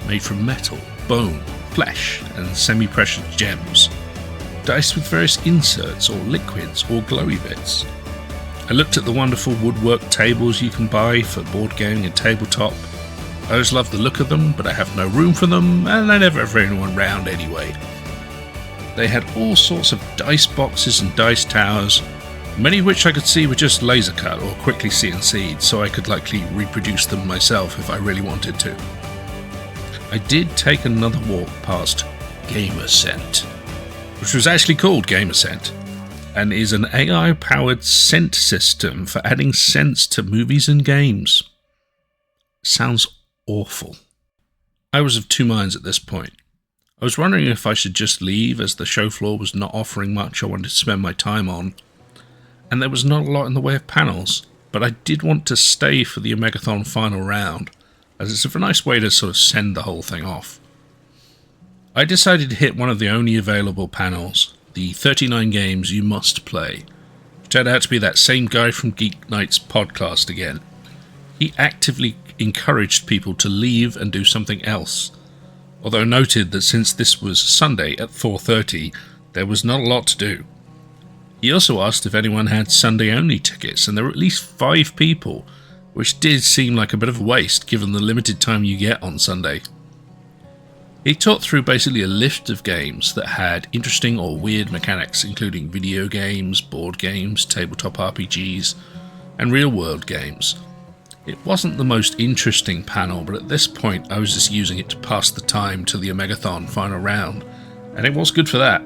made from metal, bone, flesh and semi-precious gems. Dice with various inserts or liquids or glowy bits. I looked at the wonderful woodwork tables you can buy for board gaming and tabletop. I always love the look of them, but I have no room for them and I never have anyone round anyway. They had all sorts of dice boxes and dice towers, many of which I could see were just laser cut or quickly CNC'd, so I could likely reproduce them myself if I really wanted to. I did take another walk past GamerScent, which was actually called GamerScent, and is an AI-powered scent system for adding scents to movies and games. Sounds awful. I was of two minds at this point. I was wondering if I should just leave, as the show floor was not offering much I wanted to spend my time on, and there was not a lot in the way of panels, but I did want to stay for the Omegathon final round, as it's a nice way to sort of send the whole thing off. I decided to hit one of the only available panels, the 39 games you must play. It turned out to be that same guy from Geek Night's podcast again. He actively encouraged people to leave and do something else, although noted that since this was Sunday at 4:30, there was not a lot to do. He also asked if anyone had Sunday-only tickets, and there were at least 5 people, which did seem like a bit of a waste given the limited time you get on Sunday. He talked through basically a list of games that had interesting or weird mechanics, including video games, board games, tabletop RPGs, and real-world games. It wasn't the most interesting panel, but at this point I was just using it to pass the time to the Omegathon final round, and it was good for that.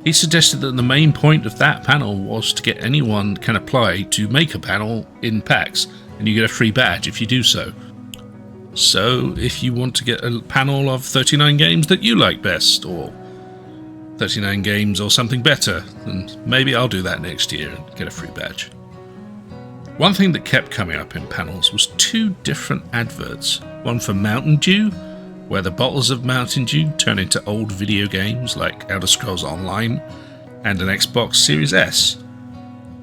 He suggested that the main point of that panel was to get anyone can apply to make a panel in PAX, and you get a free badge if you do so. So if you want to get a panel of 39 games that you like best, or 39 games or something better, then maybe I'll do that next year and get a free badge. One thing that kept coming up in panels was 2 different adverts. One for Mountain Dew, where the bottles of Mountain Dew turn into old video games like Elder Scrolls Online, and an Xbox Series S.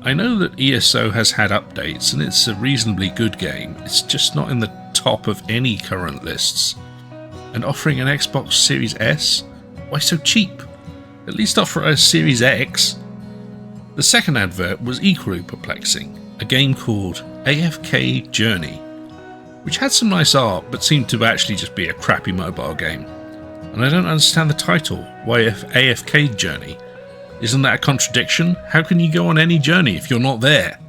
I know that ESO has had updates and it's a reasonably good game, it's just not in the top of any current lists. And offering an Xbox Series S? Why so cheap? At least offer a Series X. The second advert was equally perplexing. A game called AFK Journey, which had some nice art but seemed to actually just be a crappy mobile game. And I don't understand the title. Why AFK Journey? Isn't that a contradiction? How can you go on any journey if you're not there?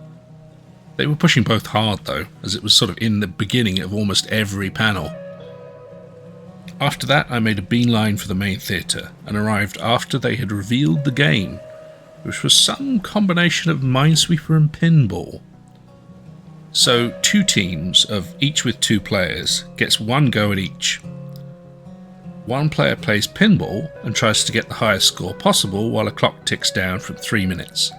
They were pushing both hard though, as it was sort of in the beginning of almost every panel. After that I made a beeline for the main theatre and arrived after they had revealed the game, which was some combination of Minesweeper and Pinball. So 2 teams, of each with 2 players, gets 1 go at each. One player plays Pinball and tries to get the highest score possible while a clock ticks down from 3 minutes.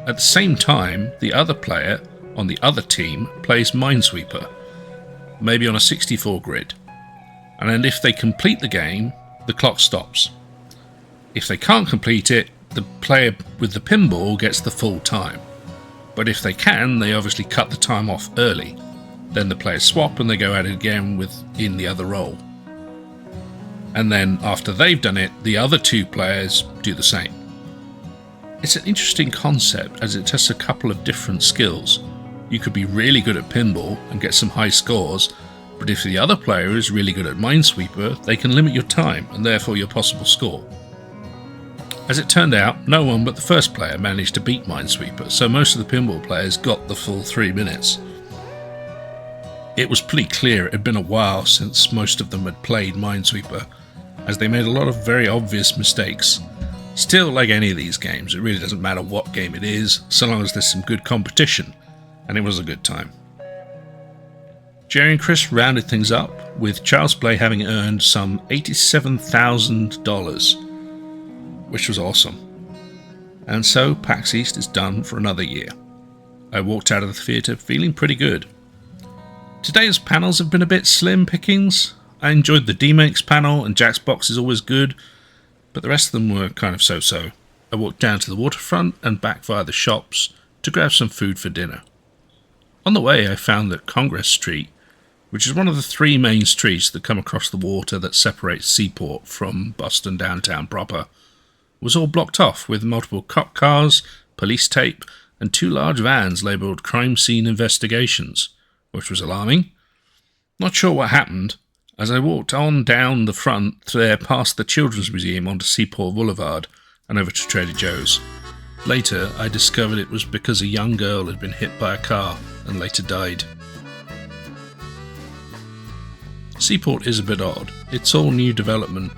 At the same time, the other player on the other team plays Minesweeper, maybe on a 64 grid, and if they complete the game, the clock stops. If they can't complete it, the player with the pinball gets the full time, but if they can, they obviously cut the time off early. Then the players swap and they go at it again in the other role. And then after they've done it, the other 2 players do the same. It's an interesting concept as it tests a couple of different skills. You could be really good at pinball and get some high scores, but if the other player is really good at Minesweeper, they can limit your time and therefore your possible score. As it turned out, no one but the first player managed to beat Minesweeper, so most of the pinball players got the full 3 minutes. It was pretty clear it had been a while since most of them had played Minesweeper, as they made a lot of very obvious mistakes. Still, like any of these games, it really doesn't matter what game it is, so long as there's some good competition, and it was a good time. Jerry and Chris rounded things up, with Charles Blay having earned some $87,000, which was awesome. And so PAX East is done for another year. I walked out of the theatre feeling pretty good. Today's panels have been a bit slim pickings. I enjoyed the D-Makes panel, and Jack's Box is always good, but the rest of them were kind of so-so. I walked down to the waterfront and back via the shops to grab some food for dinner. On the way I found that Congress Street, which is one of the 3 main streets that come across the water that separates Seaport from Boston downtown proper, was all blocked off with multiple cop cars, police tape, and 2 large vans labelled Crime Scene Investigations, which was alarming. Not sure what happened, as I walked on down the front there past the Children's Museum onto Seaport Boulevard and over to Trader Joe's. Later, I discovered it was because a young girl had been hit by a car and later died. Seaport is a bit odd. It's all new development,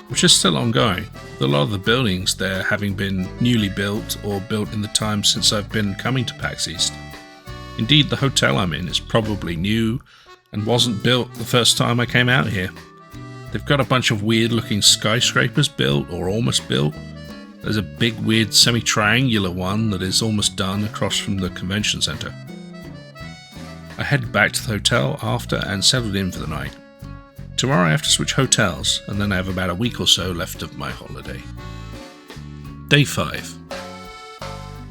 which is still ongoing, with a lot of the buildings there having been newly built or built in the time since I've been coming to PAX East. Indeed, the hotel I'm in is probably new and wasn't built the first time I came out here. They've got a bunch of weird looking skyscrapers built or almost built. There's a big weird semi-triangular one that is almost done across from the convention centre. I headed back to the hotel after and settled in for the night. Tomorrow I have to switch hotels, and then I have about a week or so left of my holiday. Day 5.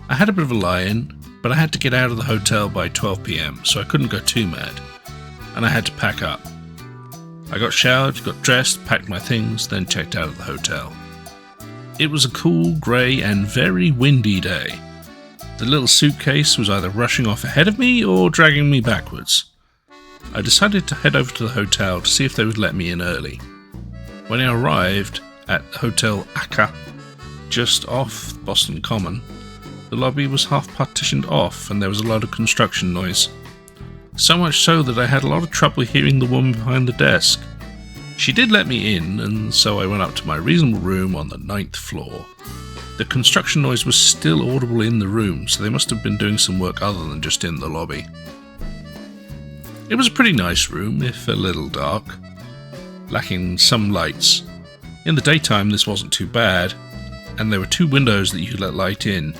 I had a bit of a lie-in, but I had to get out of the hotel by 12 PM, so I couldn't go too mad, and I had to pack up. I got showered, got dressed, packed my things, then checked out of the hotel. It was a cool, grey and very windy day. The little suitcase was either rushing off ahead of me or dragging me backwards. I decided to head over to the hotel to see if they would let me in early. When I arrived at Hotel Akka, just off Boston Common, the lobby was half partitioned off and there was a lot of construction noise. So much so that I had a lot of trouble hearing the woman behind the desk. She did let me in, and so I went up to my reasonable room on the 9th floor. The construction noise was still audible in the room, so they must have been doing some work other than just in the lobby. It was a pretty nice room, if a little dark, lacking some lights. In the daytime this wasn't too bad, and there were 2 windows that you could let light in,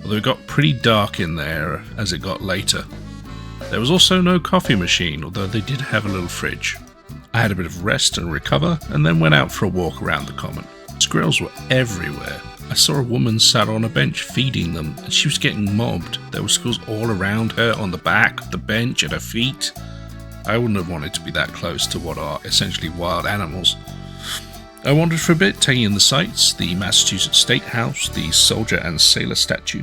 although it got pretty dark in there as it got later. There was also no coffee machine, although they did have a little fridge. I had a bit of rest and recover, and then went out for a walk around the common. Squirrels were everywhere. I saw a woman sat on a bench feeding them, and she was getting mobbed. There were squirrels all around her, on the back of the bench, at her feet. I wouldn't have wanted to be that close to what are essentially wild animals. I wandered for a bit, taking in the sights, the Massachusetts State House, the soldier and sailor statue,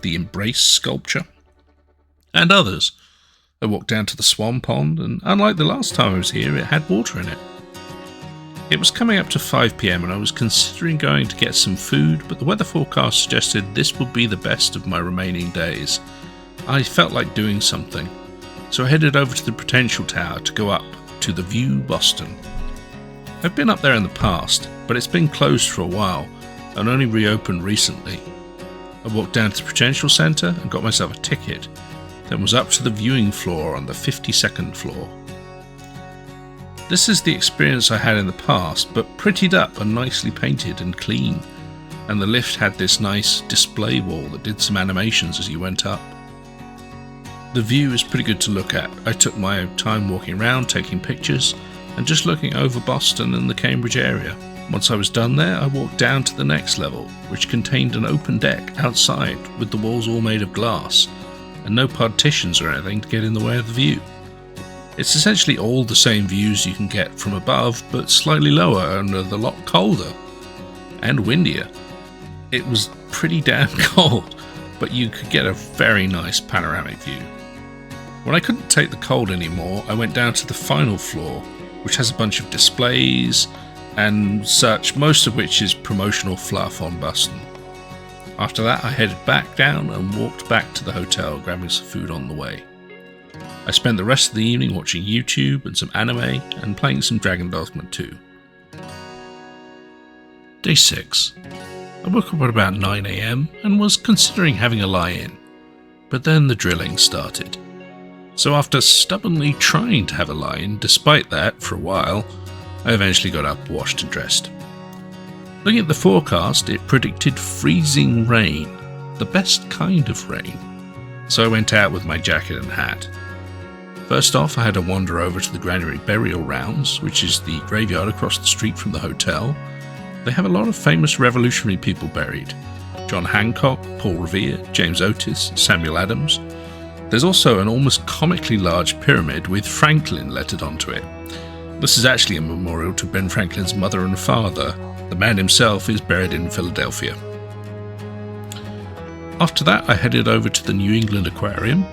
the Embrace sculpture, and others. I walked down to the swan pond, and unlike the last time I was here, it had water in it. It was coming up to 5 PM and I was considering going to get some food, but the weather forecast suggested this would be the best of my remaining days. I felt like doing something, so I headed over to the Prudential Tower to go up to the View Boston. I've been up there in the past, but it's been closed for a while and only reopened recently. I walked down to the Prudential Centre and got myself a ticket, then was up to the viewing floor on the 52nd floor. This is the experience I had in the past, but prettied up and nicely painted and clean, and the lift had this nice display wall that did some animations as you went up. The view is pretty good to look at. I took my time walking around, taking pictures, and just looking over Boston and the Cambridge area. Once I was done there, I walked down to the next level, which contained an open deck outside with the walls all made of glass, and no partitions or anything to get in the way of the view. It's essentially all the same views you can get from above, but slightly lower and a lot colder and windier. It was pretty damn cold, but you could get a very nice panoramic view. When I couldn't take the cold anymore, I went down to the final floor, which has a bunch of displays and such, most of which is promotional fluff on Boston. After that, I headed back down and walked back to the hotel, grabbing some food on the way. I spent the rest of the evening watching YouTube and some anime and playing some Dragon Dogma 2. Day 6. I woke up at about 9 AM and was considering having a lie-in, but then the drilling started. So after stubbornly trying to have a lie-in, despite that for a while, I eventually got up, washed and dressed. Looking at the forecast, it predicted freezing rain, the best kind of rain, so I went out with my jacket and hat. First off, I had to wander over to the Granary Burial Rounds, which is the graveyard across the street from the hotel. They have a lot of famous revolutionary people buried. John Hancock, Paul Revere, James Otis, Samuel Adams. There's also an almost comically large pyramid with Franklin lettered onto it. This is actually a memorial to Ben Franklin's mother and father. The man himself is buried in Philadelphia. After that, I headed over to the New England Aquarium.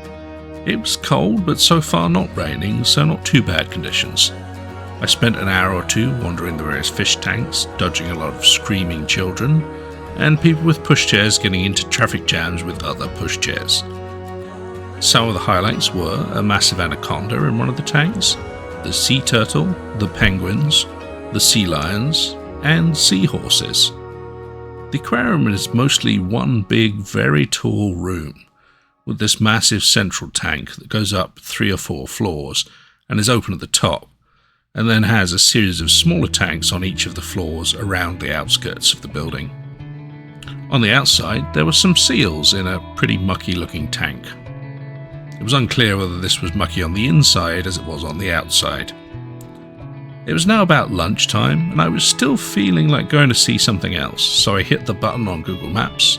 It was cold, but so far not raining, so not too bad conditions. I spent an hour or two wandering the various fish tanks, dodging a lot of screaming children, and people with pushchairs getting into traffic jams with other pushchairs. Some of the highlights were a massive anaconda in one of the tanks, the sea turtle, the penguins, the sea lions, and seahorses. The aquarium is mostly one big, very tall room, with this massive central tank that goes up 3 or 4 floors and is open at the top, and then has a series of smaller tanks on each of the floors around the outskirts of the building. On the outside, there were some seals in a pretty mucky looking tank. It was unclear whether this was mucky on the inside as it was on the outside. It was now about lunchtime, and I was still feeling like going to see something else, so I hit the button on Google Maps,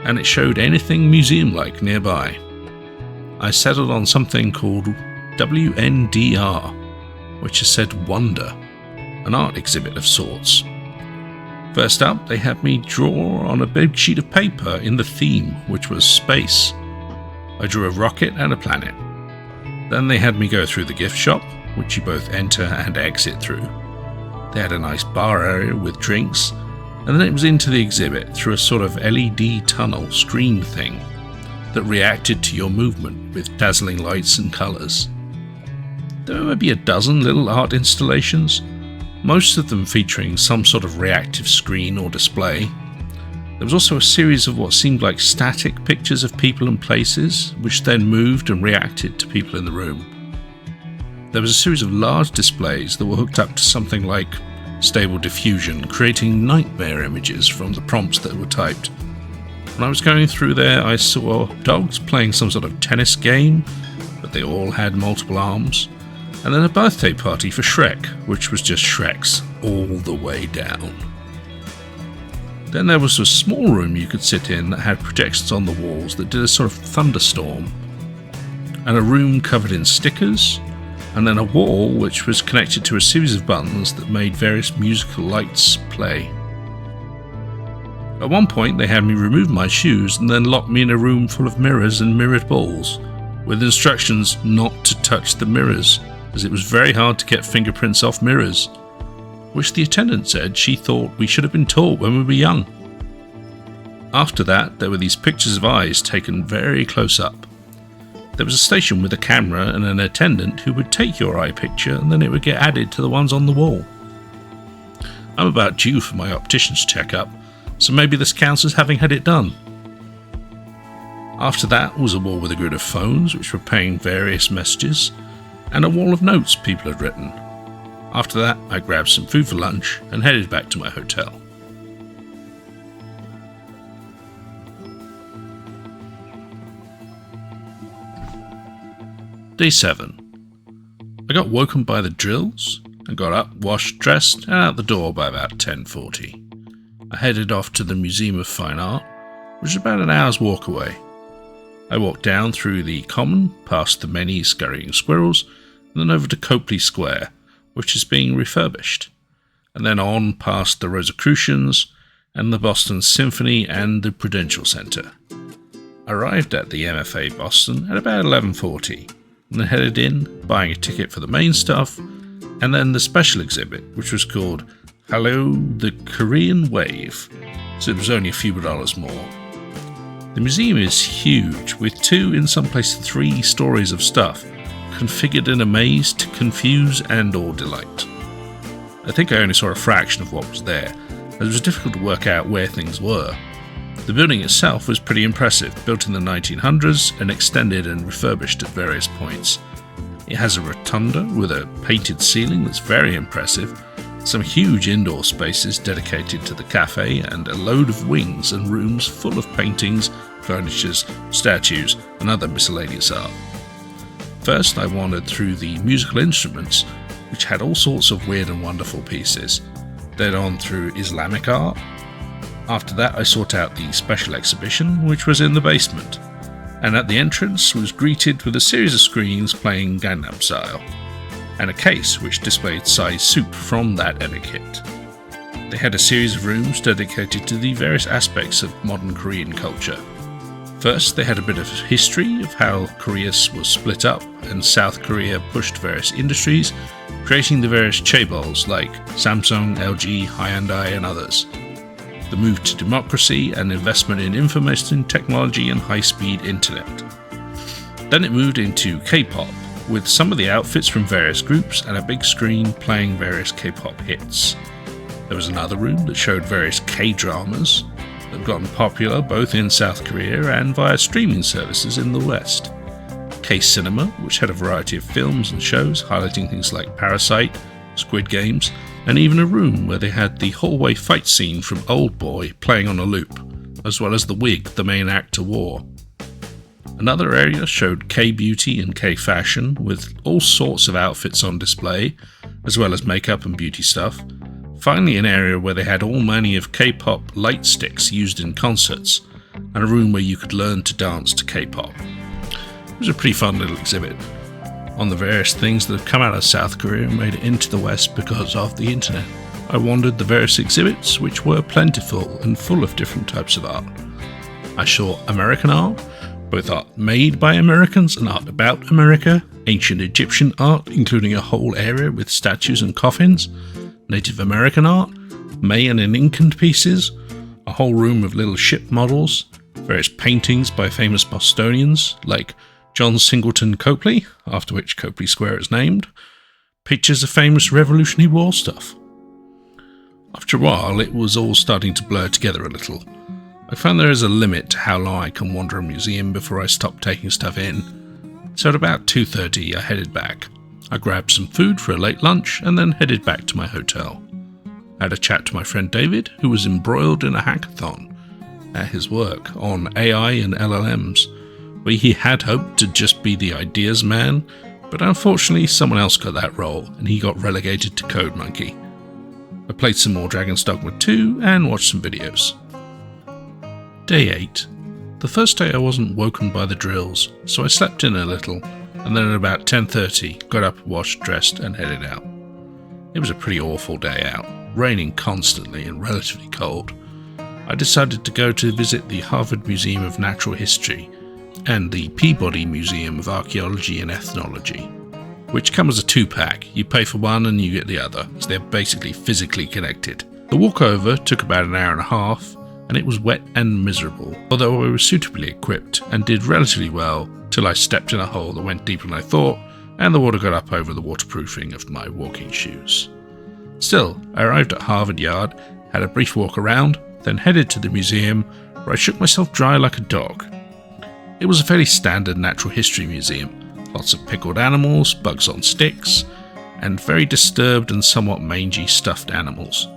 and it showed anything museum-like nearby. I settled on something called WNDR, which is said Wonder, an art exhibit of sorts. First up, they had me draw on a big sheet of paper in the theme, which was space. I drew a rocket and a planet. Then they had me go through the gift shop, which you both enter and exit through. They had a nice bar area with drinks, and then it was into the exhibit through a sort of LED tunnel screen thing that reacted to your movement with dazzling lights and colours. There were maybe a dozen little art installations, most of them featuring some sort of reactive screen or display. There was also a series of what seemed like static pictures of people and places, which then moved and reacted to people in the room. There was a series of large displays that were hooked up to something like Stable Diffusion, creating nightmare images from the prompts that were typed. When I was going through there, I saw dogs playing some sort of tennis game, but they all had multiple arms, and then a birthday party for Shrek, which was just Shreks all the way down. Then there was a small room you could sit in that had projections on the walls that did a sort of thunderstorm, and a room covered in stickers, and then a wall which was connected to a series of buttons that made various musical lights play. At one point they had me remove my shoes and then lock me in a room full of mirrors and mirrored balls, with instructions not to touch the mirrors, as it was very hard to get fingerprints off mirrors, which the attendant said she thought we should have been taught when we were young. After that, there were these pictures of eyes taken very close up. There was a station with a camera and an attendant who would take your eye picture and then it would get added to the ones on the wall. I'm about due for my optician's checkup, so maybe this counts as having had it done. After that was a wall with a grid of phones which were paying various messages, and a wall of notes people had written. After that, I grabbed some food for lunch and headed back to my hotel. Day 7. I got woken by the drills and got up, washed, dressed, and out the door by about 10:40. I headed off to the Museum of Fine Art, which is about an hour's walk away. I walked down through the Common, past the many scurrying squirrels, and then over to Copley Square, which is being refurbished, and then on past the Rosicrucians and the Boston Symphony and the Prudential Center. I arrived at the MFA Boston at about 11:40, and then headed in, buying a ticket for the main stuff, and then the special exhibit, which was called Hello, the Korean Wave, so it was only a few dollars more. The museum is huge, with 2, in some places 3 stories of stuff, configured in a maze to confuse and or delight. I think I only saw a fraction of what was there, as it was difficult to work out where things were. The building itself was pretty impressive, built in the 1900s and extended and refurbished at various points. It has a rotunda with a painted ceiling that's very impressive, some huge indoor spaces dedicated to the cafe, and a load of wings and rooms full of paintings, furnitures, statues, and other miscellaneous art. First, I wandered through the musical instruments, which had all sorts of weird and wonderful pieces, then on through Islamic art. After that, I sought out the special exhibition, which was in the basement, and at the entrance was greeted with a series of screens playing Gangnam Style, and a case which displayed size soup from that epic hit. They had a series of rooms dedicated to the various aspects of modern Korean culture. First, they had a bit of history of how Korea was split up and South Korea pushed various industries, creating the various chaebols like Samsung, LG, Hyundai and others. the move to democracy and investment in information technology and high-speed internet. Then it moved into K-pop, with some of the outfits from various groups and a big screen playing various K-pop hits. There was another room that showed various K-dramas that have gotten popular both in South Korea and via streaming services in the West. K-cinema, which had a variety of films and shows highlighting things like Parasite, Squid Games, and even a room where they had the hallway fight scene from Old Boy playing on a loop, as well as the wig the main actor wore. Another area showed K-beauty and K-fashion, with all sorts of outfits on display, as well as makeup and beauty stuff. Finally, an area where they had all manner of K-pop light sticks used in concerts, and a room where you could learn to dance to K-pop. It was a pretty fun little exhibit on the various things that have come out of South Korea and made it into the West because of the internet. I wandered the various exhibits, which were plentiful and full of different types of art. I saw American art, both art made by Americans and art about America, ancient Egyptian art, including a whole area with statues and coffins, Native American art, Mayan and Incan pieces, a whole room of little ship models, various paintings by famous Bostonians like John Singleton Copley, after which Copley Square is named, pictures of famous Revolutionary War stuff. After a while, it was all starting to blur together a little. I found there is a limit to how long I can wander a museum before I stop taking stuff in, so at about 2:30 I headed back. I grabbed some food for a late lunch and then headed back to my hotel. I had a chat to my friend David, who was embroiled in a hackathon at his work on AI and LLMs, where he had hoped to just be the ideas man, but unfortunately someone else got that role and he got relegated to Code Monkey. I played some more Dragon's Dogma 2 and watched some videos. Day 8. The first day I wasn't woken by the drills, so I slept in a little, and then at about 10:30 got up, washed, dressed and headed out. It was a pretty awful day out, raining constantly and relatively cold. I decided to go to visit the Harvard Museum of Natural History and the Peabody Museum of Archaeology and Ethnology, which come as a 2-pack. You pay for one and you get the other, so they're basically physically connected. The walk over took about an hour and a half, and it was wet and miserable, although I was suitably equipped and did relatively well till I stepped in a hole that went deeper than I thought, and the water got up over the waterproofing of my walking shoes. Still, I arrived at Harvard Yard, had a brief walk around, then headed to the museum, where I shook myself dry like a dog. It was a fairly standard natural history museum, lots of pickled animals, bugs on sticks, and very disturbed and somewhat mangy stuffed animals,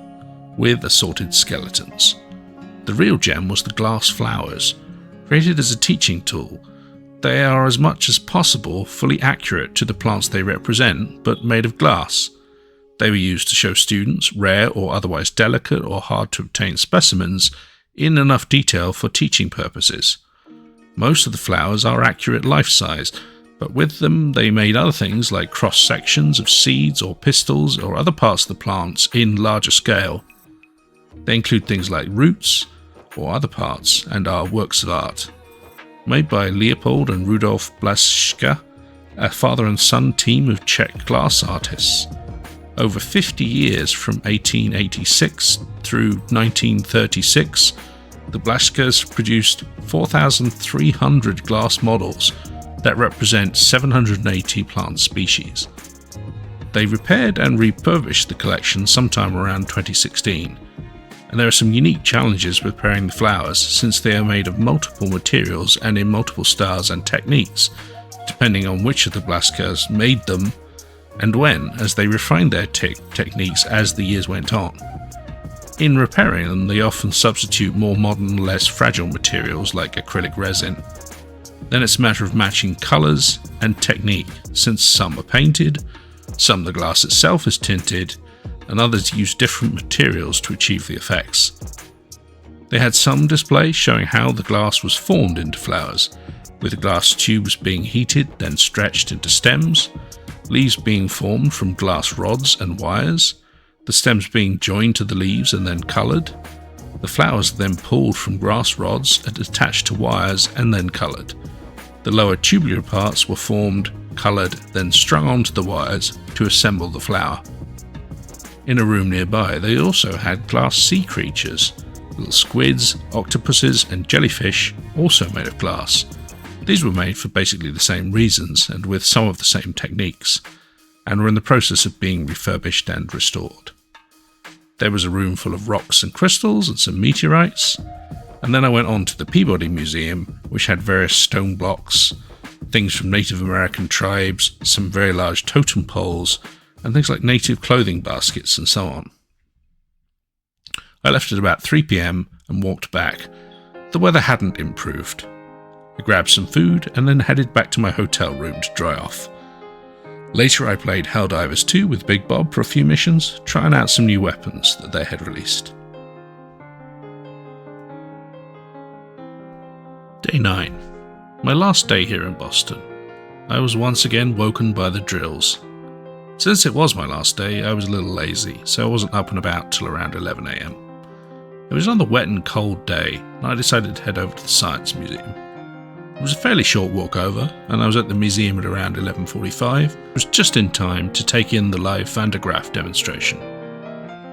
with assorted skeletons. The real gem was the glass flowers. Created as a teaching tool, they are as much as possible fully accurate to the plants they represent, but made of glass. They were used to show students rare or otherwise delicate or hard to obtain specimens in enough detail for teaching purposes. Most of the flowers are accurate life-size, but with them they made other things like cross-sections of seeds or pistils or other parts of the plants in larger scale. They include things like roots or other parts and are works of art. Made by Leopold and Rudolf Blaschka, a father and son team of Czech glass artists. Over 50 years from 1886 through 1936, the Blaschkas produced 4,300 glass models that represent 780 plant species. They repaired and refurbished the collection sometime around 2016, and there are some unique challenges with preparing the flowers since they are made of multiple materials and in multiple styles and techniques, depending on which of the Blaschkas made them and when, as they refined their techniques as the years went on. In repairing them, they often substitute more modern, less fragile materials like acrylic resin. Then it's a matter of matching colours and technique, since some are painted, some the glass itself is tinted, and others use different materials to achieve the effects. They had some displays showing how the glass was formed into flowers, with the glass tubes being heated, then stretched into stems, leaves being formed from glass rods and wires, the stems being joined to the leaves and then coloured. The flowers are then pulled from glass rods and attached to wires and then coloured. The lower tubular parts were formed, coloured, then strung onto the wires to assemble the flower. In a room nearby, they also had glass sea creatures, little squids, octopuses and jellyfish, also made of glass. These were made for basically the same reasons and with some of the same techniques, and were in the process of being refurbished and restored. There was a room full of rocks and crystals and some meteorites, and then I went on to the Peabody Museum, which had various stone blocks, things from Native American tribes, some very large totem poles, and things like native clothing baskets and so on. I left at about 3 p.m. and walked back. The weather hadn't improved. I grabbed some food and then headed back to my hotel room to dry off. Later I played Helldivers 2 with Big Bob for a few missions, trying out some new weapons that they had released. Day 9. My last day here in Boston. I was once again woken by the drills. Since it was my last day, I was a little lazy, so I wasn't up and about till around 11 a.m. It was another wet and cold day, and I decided to head over to the Science Museum. It was a fairly short walk over, and I was at the museum at around 11:45. It was just in time to take in the live Van de Graaff demonstration.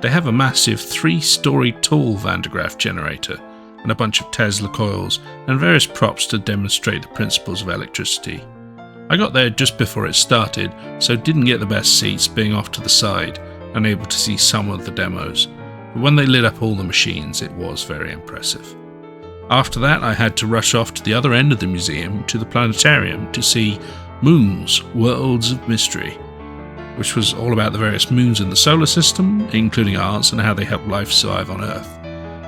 They have a massive 3-story tall Van de Graaff generator, and a bunch of Tesla coils and various props to demonstrate the principles of electricity. I got there just before it started, so didn't get the best seats, being off to the side and able to see some of the demos, but when they lit up all the machines it was very impressive. After that I had to rush off to the other end of the museum to the planetarium to see Moons, Worlds of Mystery, which was all about the various moons in the solar system, including ours, and how they help life survive on Earth.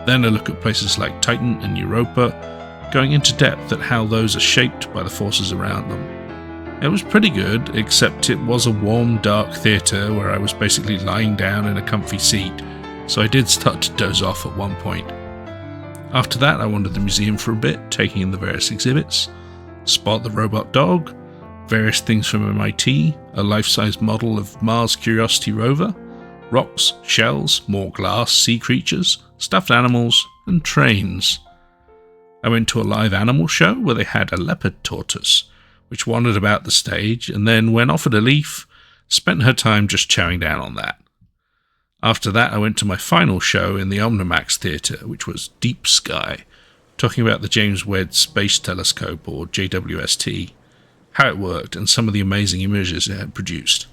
Then a look at places like Titan and Europa, going into depth at how those are shaped by the forces around them. It was pretty good, except it was a warm, dark theatre where I was basically lying down in a comfy seat, so I did start to doze off at one point. After that I wandered the museum for a bit, taking in the various exhibits, Spot the Robot Dog, various things from MIT, a life-size model of Mars Curiosity rover, rocks, shells, more glass, sea creatures, stuffed animals, and trains. I went to a live animal show where they had a leopard tortoise, which wandered about the stage, and then, when offered a leaf, spent her time just chowing down on that. After that I went to my final show in the Omnimax Theatre, which was Deep Sky, talking about the James Webb Space Telescope, or JWST, how it worked, and some of the amazing images it had produced.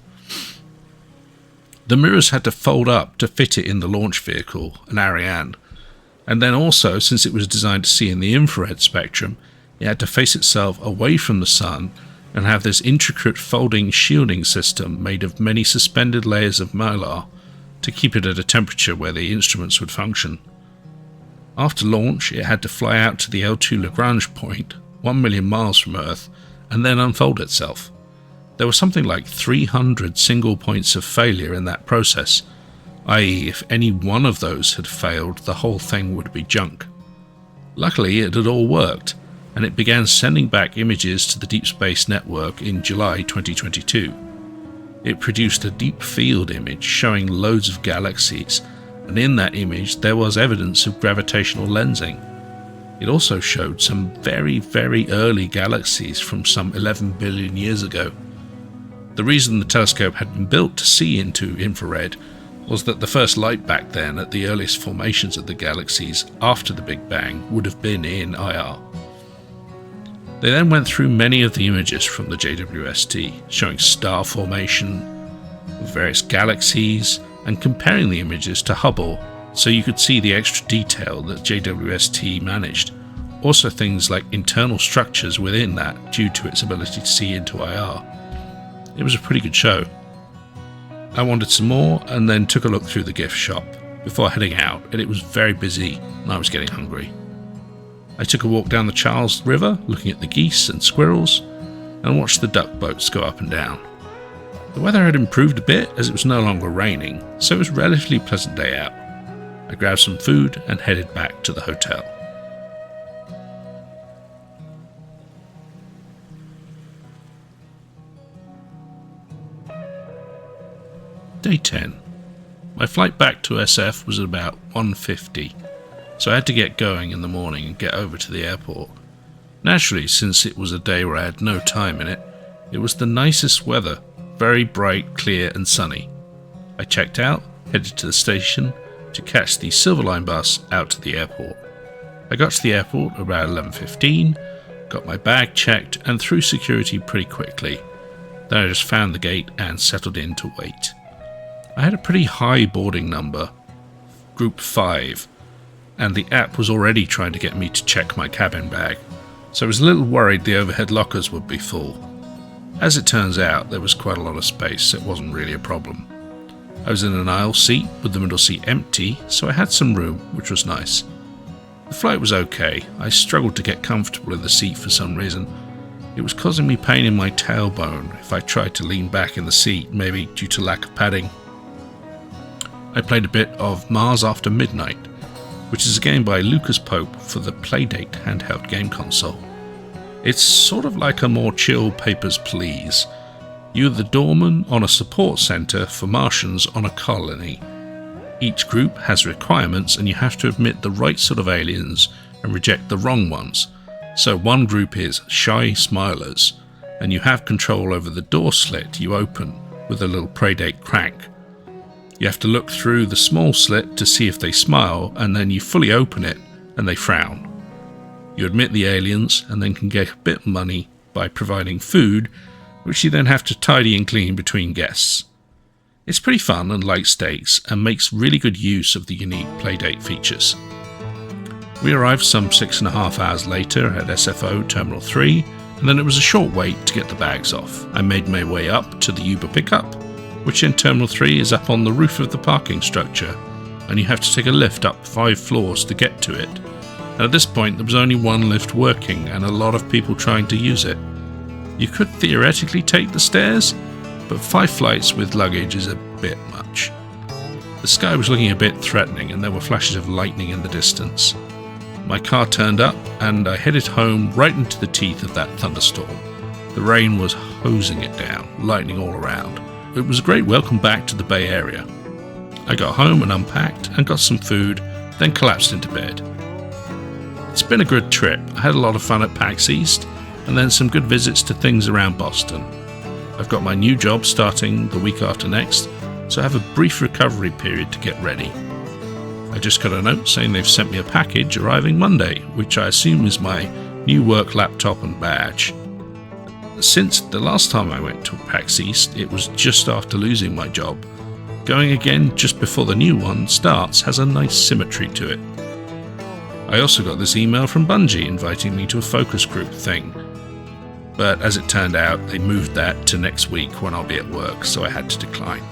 The mirrors had to fold up to fit it in the launch vehicle, an Ariane, and then also, since it was designed to see in the infrared spectrum, it had to face itself away from the sun and have this intricate folding shielding system made of many suspended layers of mylar to keep it at a temperature where the instruments would function. After launch, it had to fly out to the L2 Lagrange point, 1 million miles from Earth, and then unfold itself. There was something like 300 single points of failure in that process, i.e. if any one of those had failed, the whole thing would be junk. Luckily it had all worked, and it began sending back images to the Deep Space Network in July 2022. It produced a deep field image showing loads of galaxies, and in that image there was evidence of gravitational lensing. It also showed some very, very early galaxies from some 11 billion years ago. The reason the telescope had been built to see into infrared was that the first light back then at the earliest formations of the galaxies after the Big Bang would have been in IR. They then went through many of the images from the JWST, showing star formation, various galaxies, and comparing the images to Hubble so you could see the extra detail that JWST managed. Also things like internal structures within that due to its ability to see into IR. It was a pretty good show. I wanted some more and then took a look through the gift shop before heading out, and it was very busy and I was getting hungry. I took a walk down the Charles River looking at the geese and squirrels and watched the duck boats go up and down. The weather had improved a bit as it was no longer raining, so it was a relatively pleasant day out. I grabbed some food and headed back to the hotel. Day 10. My flight back to SF was at about 1:50, so I had to get going in the morning and get over to the airport. Naturally, since it was a day where I had no time in it, it was the nicest weather, very bright, clear and sunny. I checked out, headed to the station, to catch the Silver Line bus out to the airport. I got to the airport about 11:15, got my bag checked and through security pretty quickly. Then I just found the gate and settled in to wait. I had a pretty high boarding number, group 5, and the app was already trying to get me to check my cabin bag, so I was a little worried the overhead lockers would be full. As it turns out, there was quite a lot of space, so it wasn't really a problem. I was in an aisle seat with the middle seat empty, so I had some room, which was nice. The flight was okay. I struggled to get comfortable in the seat for some reason. It was causing me pain in my tailbone if I tried to lean back in the seat, maybe due to lack of padding. I played a bit of Mars After Midnight, which is a game by Lucas Pope for the Playdate handheld game console. It's sort of like a more chill Papers, Please. You're the doorman on a support center for Martians on a colony. Each group has requirements and you have to admit the right sort of aliens and reject the wrong ones. So one group is shy smilers, and you have control over the door slit you open with a little Playdate crank. You have to look through the small slit to see if they smile, and then you fully open it and they frown. You admit the aliens and then can get a bit of money by providing food, which you then have to tidy and clean between guests. It's pretty fun and light stakes and makes really good use of the unique Playdate features. We arrived some 6.5 hours later at SFO Terminal 3, and then it was a short wait to get the bags off. I made my way up to the Uber pickup, which in Terminal 3 is up on the roof of the parking structure, and you have to take a lift up 5 floors to get to it. And at this point there was only one lift working and a lot of people trying to use it. You could theoretically take the stairs, but 5 flights with luggage is a bit much. The sky was looking a bit threatening and there were flashes of lightning in the distance. My car turned up and I headed home right into the teeth of that thunderstorm. The rain was hosing it down, lightning all around. It was a great welcome back to the Bay Area. I got home and unpacked and got some food, then collapsed into bed. It's been a good trip. I had a lot of fun at PAX East and then some good visits to things around Boston. I've got my new job starting the week after next, so I have a brief recovery period to get ready. I just got a note saying they've sent me a package arriving Monday, which I assume is my new work laptop and badge. Since the last time I went to PAX East, it was just after losing my job. Going again just before the new one starts has a nice symmetry to it. I also got this email from Bungie inviting me to a focus group thing, but as it turned out they moved that to next week when I'll be at work, so I had to decline.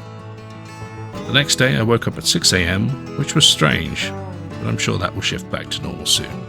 The next day I woke up at 6 AM, which was strange, but I'm sure that will shift back to normal soon.